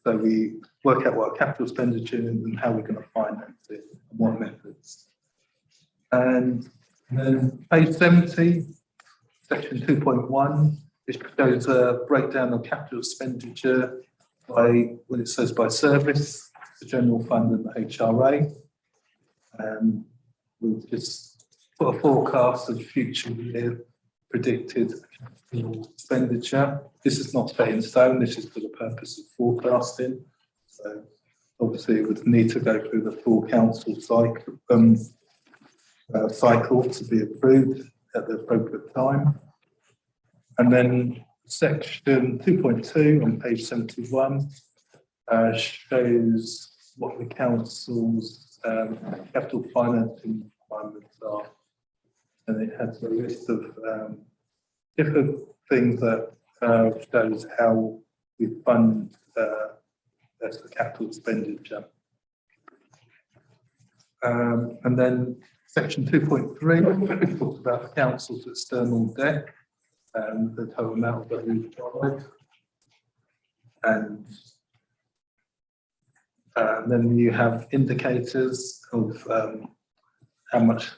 So we work out what our capital expenditure is and how we're going to finance it and what methods. And then page 70, section 2.1, it shows a breakdown of capital expenditure by, when it says by service, the general fund and the HRA. And we've just put a forecast of future year predicted capital expenditure. This is not set in stone, this is for the purpose of forecasting. So obviously it would need to go through the full council cycle to be approved at the appropriate time. And then section 2.2 on page 71 shows what the council's capital financing requirements are. And it has a list of different things that shows how we fund that's the capital expenditure. And then section 2.3 talks about the council's external debt and the total amount that we've borrowed. And then you have indicators of how much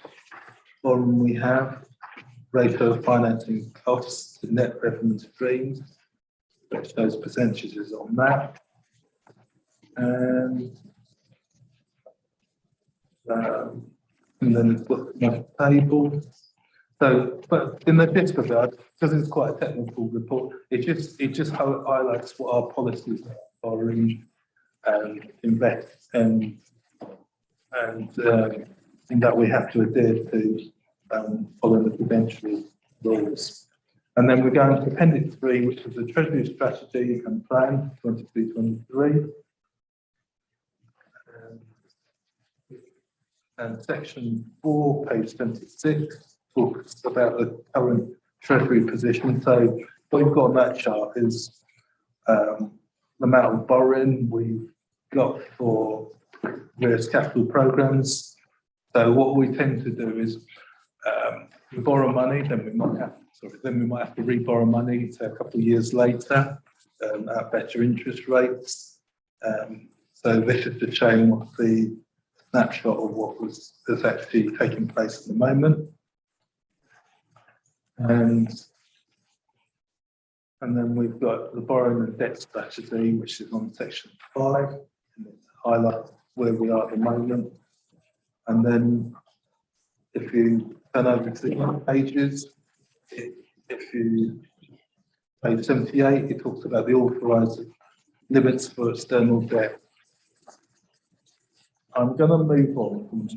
bottom we have ratio of financing costs to net revenue streams, which those percentages on that. And then it's got the table. So, but in the gist of that, because it's quite a technical report, it just highlights what our policies are, borrowing and invest and that we have to adhere to follow the prudential rules. And then we go into Appendix 3, which is the Treasury Strategy and Plan 22-23. And Section 4, page 26, talks about the current Treasury position. So what we've got on that chart is the amount of borrowing we've got for various capital programs. So what we tend to do is we borrow money, then we might have to re-borrow money a couple of years later at better interest rates. So this is to show the snapshot of what is actually taking place at the moment. And then we've got the borrowing and debt strategy, which is on section 5, and it highlights where we are at the moment. And then if you turn over to the other pages, if you page 78, it talks about the authorised limits for external debt. I'm going to move on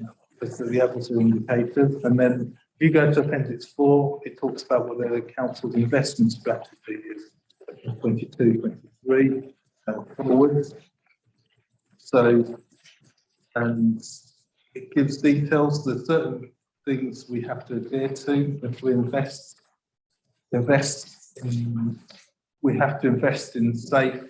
to the other two indicators, and then if you go to Appendix 4, it talks about what the council's investment strategy is, 22-23 forwards. So, and it gives details. There's certain things we have to adhere to if we invest. We have to invest in safe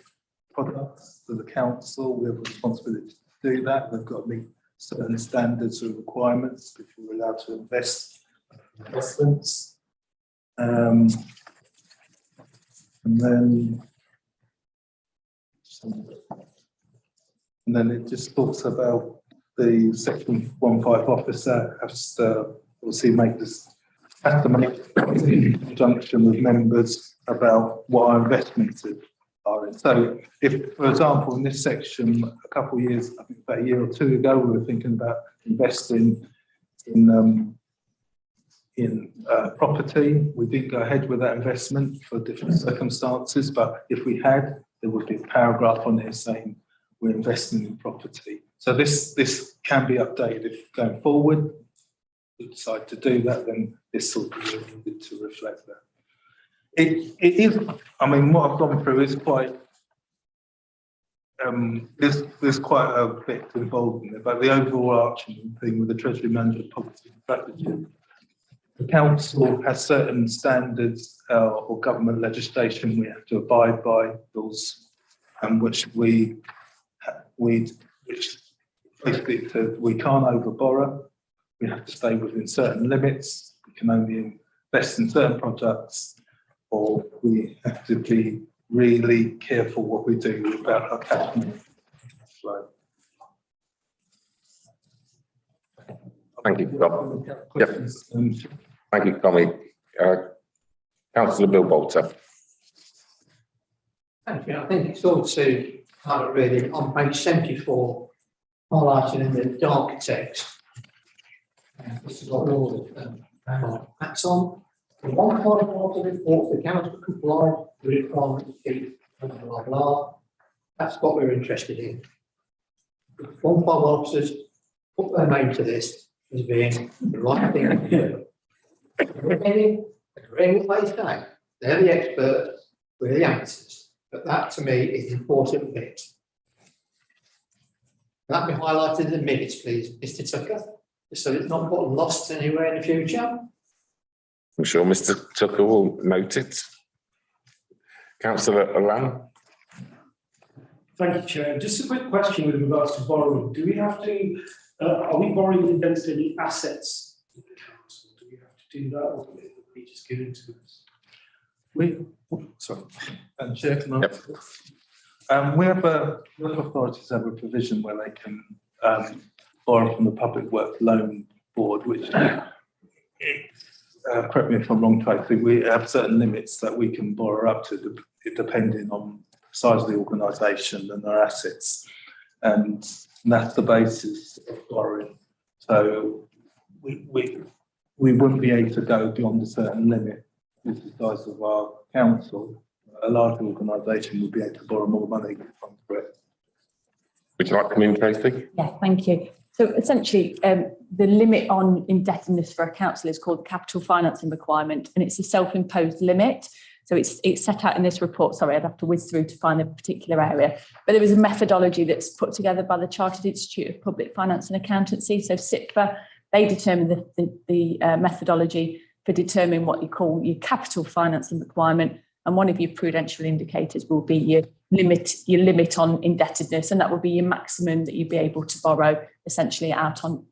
products for the council. We have a responsibility to do that. They've got to meet certain standards and requirements before we're allowed to invest investments. And then it just talks about the Section 15 officer has to obviously has to make in conjunction with members about what our investments are in. So if, for example, in this section, a couple of years, I think about a year or two ago, we were thinking about investing in property. We didn't go ahead with that investment for different circumstances, but if we had, there would be a paragraph on it saying we're investing in property. So this can be updated if going forward we decide to do that, then this will be needed to reflect that. It is, I mean, what I've gone through is quite, there's quite a bit involved in it, but the overarching thing with the Treasury Management Policy and Strategy, the council has certain standards or government legislation we have to abide by, those which basically says we can't overborrow. We have to stay within certain limits. We can only invest in certain products, or we have to be really careful what we do about our cash flow. Thank you, Tom. Yep. Thank you, Tommy. Councillor Bill Bolter. Thank you. I think it's also kind of really on page 74, highlighted in the dark text. This is what all the facts on. In one part of the report, the council complied with requirements to keep blah blah blah. That's what we're interested in. 151 officers put their name to this as being the right thing to do. Agreeing what they say. They're the experts, we're the answers. But that to me is an important bit. Can that be highlighted in the minutes, please, Mr. Tucker? So it's not got lost anywhere in the future. I'm sure Mr. Tucker will note it. Councillor Alan. Thank you, Chair. Just a quick question with regards to borrowing. Do we have to, are we borrowing against any assets in the council? Do we have to do that, or will it be just given to us? Sorry, Chair, can I? We have local authorities have a provision where they can borrow from the Public Works Loan Board, which correct me if I'm wrong, Tracy, we have certain limits that we can borrow up to, depending on the size of the organisation and their assets. And that's the basis of borrowing. So we wouldn't be able to go beyond a certain limit with the size of our council. A large organisation would be able to borrow more money from it. Would you like to come in, Tracy? Yeah, thank you. So essentially, the limit on indebtedness for a council is called the capital financing requirement, and it's a self-imposed limit. So it's set out in this report. Sorry, I'd have to whiz through to find a particular area. But there is a methodology that's put together by the Chartered Institute of Public Finance and Accountancy. So CIPFA, they determine the methodology for determining what you call your capital financing requirement. And one of your prudential indicators will be your limit on indebtedness, and that will be your maximum that you'd be able to borrow essentially out on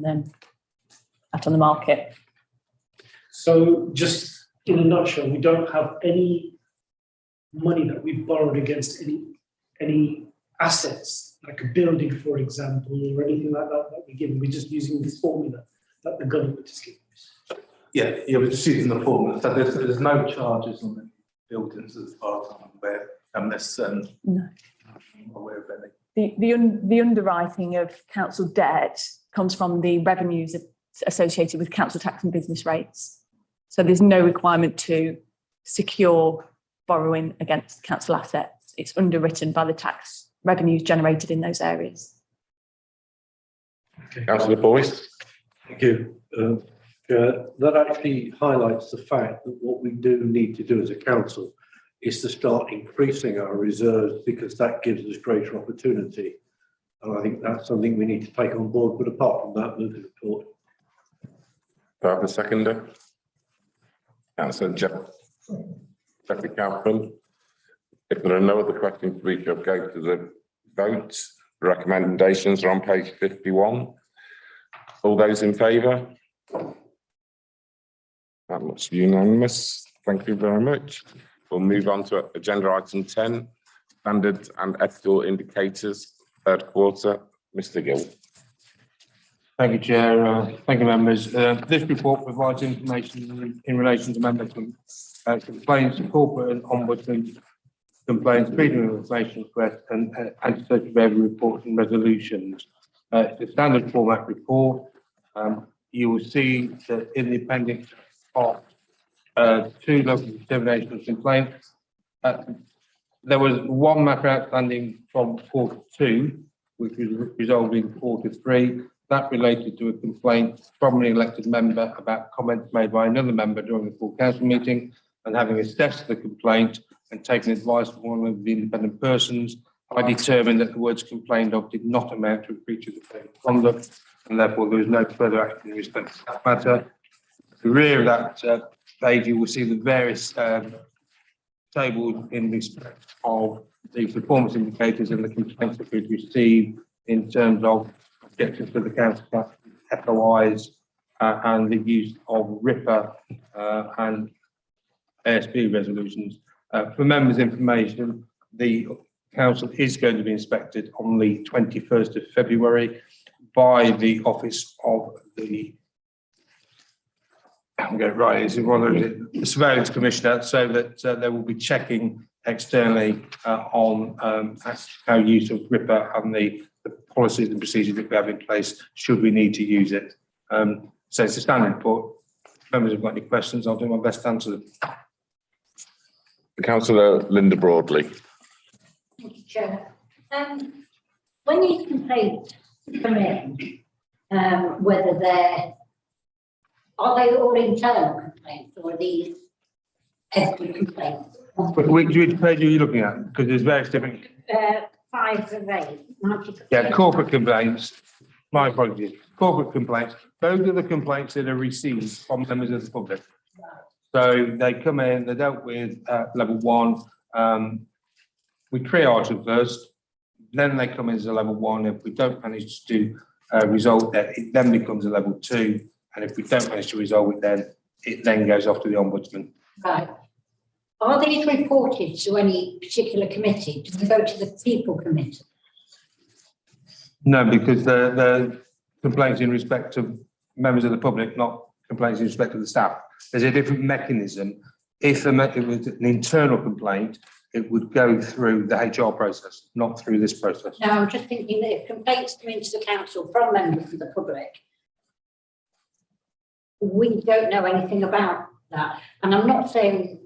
the market. So just in a nutshell, we don't have any money that we've borrowed against any assets, like a building, for example, or anything like that that we're given. We're just using this formula that the government is giving us. Yeah, we're just using the formula. So there's no charges on the buildings as far as I'm aware, unless No. I'm aware of any. The underwriting of council debt comes from the revenues associated with council tax and business rates. So there's no requirement to secure borrowing against council assets. It's underwritten by the tax revenues generated in those areas. Okay. Councillor Boyce? Thank you. That actually highlights the fact that what we do need to do as a council is to start increasing our reserves, because that gives us greater opportunity. And I think that's something we need to take on board. But apart from that, move the report. Do I have a seconder? Councillor Jeffrey Kaufman. If there are no other questions, we shall go to the vote. The recommendations are on page 51. All those in favour? That looks unanimous. Thank you very much. We'll move on to agenda item 10, standards and ethical indicators, third quarter. Mr. Gill. Thank you, Chair. Thank you, members. This report provides information in relation to member complaints, corporate and ombudsman complaints, freedom of information requests, and anti-social behaviour reports and resolutions. It's a standard format report. You will see that in the appendix of 2 local determination complaints, there was one matter outstanding from quarter 2, which was resolved in quarter 3. That related to a complaint from an elected member about comments made by another member during the full council meeting, and having assessed the complaint and taken advice from one of the independent persons, I determined that the words complained of did not amount to a breach of the code of conduct, and therefore there is no further action in respect to that matter. At the rear of that page, you will see the various tables in respect of the performance indicators and the complaints that we've received in terms of objections to the council tax, FOIs, and the use of RIPA and ASB resolutions. For members' information, the council is going to be inspected on the 21st of February by the Office of the the Surveillance Commissioner, so that they will be checking externally on our use of RIPA and the policies and procedures that we have in place should we need to use it. So it's a standard report. If members have got any questions, I'll do my best to answer them. Councillor Linda Broadley. Thank you, Chair. When these complaints come in, whether are they all internal complaints, or are these ethical complaints? Which page are you looking at? Because there's various different. 5 of 8. Yeah, corporate complaints. My apologies. Corporate complaints. Those are the complaints that are received from members of the public. So they come in, they're dealt with at level 1. We triage them first, then they come in as a level 1. If we don't manage to resolve that, it then becomes a level 2. And if we don't manage to resolve it, it then goes off to the Ombudsman. Right. Are these reported to any particular committee? Do they go to the People Committee? No, because the complaints in respect of members of the public, not complaints in respect of the staff. There's a different mechanism. If it was an internal complaint, it would go through the HR process, not through this process. Now, I'm just thinking that if complaints come into the council from members of the public, we don't know anything about that. And I'm not saying,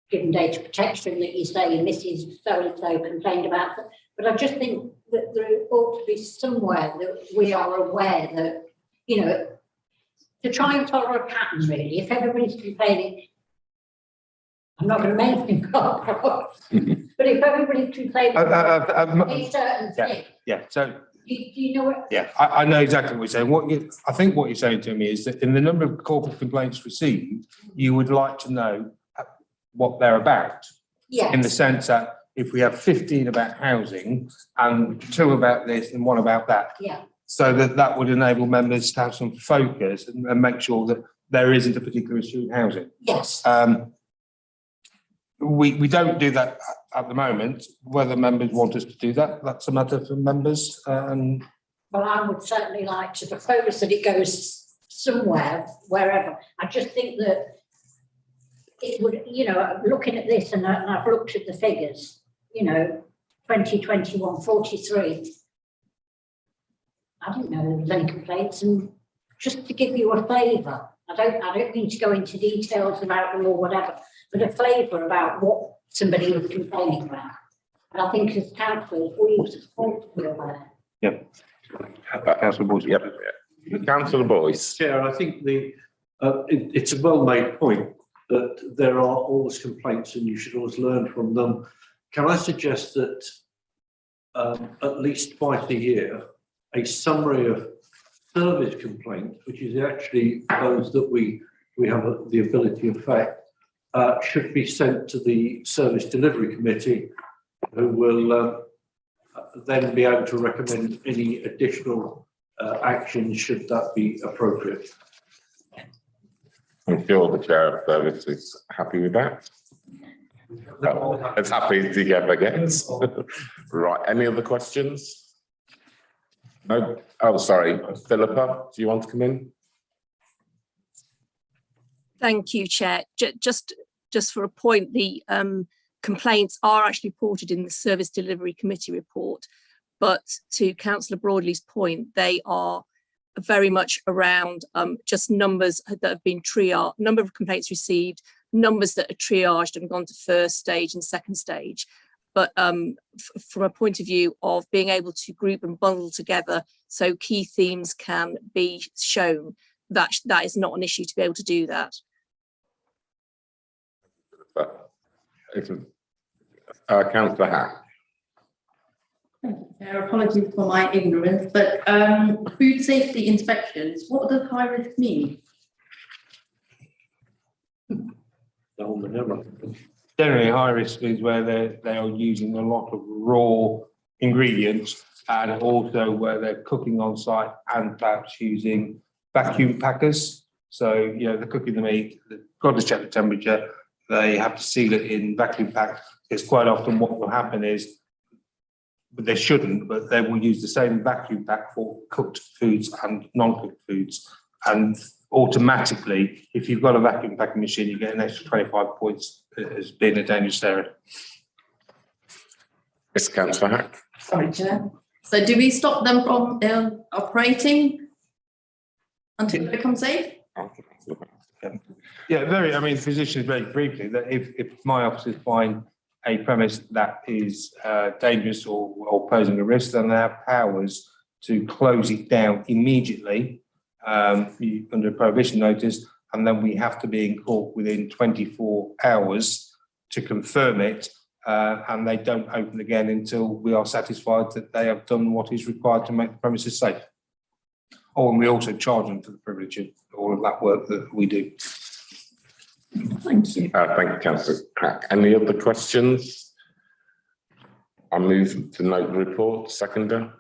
given data protection, that you say Mrs. So-and-so complained about it, but I just think that there ought to be somewhere that we are aware that, you know, to try and follow a pattern really. If everybody's complaining, I'm not going to mention God, but if everybody's complaining about a certain thing, So do you know what? yeah, I know exactly what you're saying. I think what you're saying to me is that in the number of corporate complaints received, you would like to know what they're about. Yes. In the sense that if we have 15 about housing and 2 about this and 1 about that. Yeah. So that would enable members to have some focus and make sure that there isn't a particular issue in housing. Yes. We don't do that at the moment. Whether members want us to do that, that's a matter for members. Well, I would certainly like to propose that it goes somewhere, wherever. I just think that it would, you know, looking at this and I've looked at the figures, you know, 2021, 43. I didn't know there was any complaints, and just to give you a flavour, I don't mean to go into details about them or whatever, but a flavour about what somebody was complaining about. And I think as councillors, we ought to be aware. Yep. Councillor Boyce. Yep. Councillor Boyce. Chair, I think it's a well-made point that there are always complaints and you should always learn from them. Can I suggest that at least twice a year, a summary of service complaints, which is actually those that we have the ability to affect, should be sent to the Service Delivery Committee, who will then be able to recommend any additional actions should that be appropriate. I'm sure the chair of service is happy with that. As happy as he ever gets. Right, any other questions? No? Oh, sorry, Philippa, do you want to come in? Thank you, Chair. Just for a point, the complaints are actually reported in the Service Delivery Committee report, but to Councillor Broadley's point, they are very much around just numbers that have been triaged, number of complaints received, numbers that are triaged and gone to first stage and second stage. But from a point of view of being able to group and bundle together so key themes can be shown, that is not an issue to be able to do that. Councillor Hack. Apologies for my ignorance, but food safety inspections, what does high risk mean? Generally, high risk is where they are using a lot of raw ingredients, and also where they're cooking on site and perhaps using vacuum packers. So, you know, they're cooking the meat, they've got to check the temperature, they have to seal it in vacuum pack. Because quite often what will happen is, but they shouldn't, but they will use the same vacuum pack for cooked foods and non-cooked foods. And automatically, if you've got a vacuum packing machine, you get an extra 25 points as being a dangerous area. Mr. Councillor Hack. Sorry, Chair. So do we stop them from operating until it becomes safe? Yeah, I mean, physicians very briefly, that if my officers find a premise that is dangerous or posing a risk, then they have powers to close it down immediately under a prohibition notice, and then we have to be in court within 24 hours to confirm it, and they don't open again until we are satisfied that they have done what is required to make the premises safe. Oh, and we also charge them for the privilege of all of that work that we do. Thank you. Thank you, Councillor Hack. Any other questions? I move to note the report. Seconder.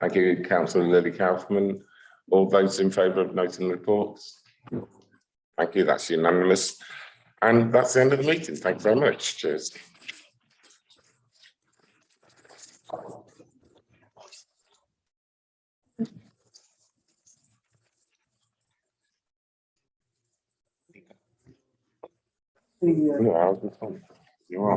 Thank you, Councillor Lily Kaufman. All those in favour of noting the reports? Thank you, that's unanimous. And that's the end of the meeting. Thank you very much. Cheers. Yeah, I was just- You're right.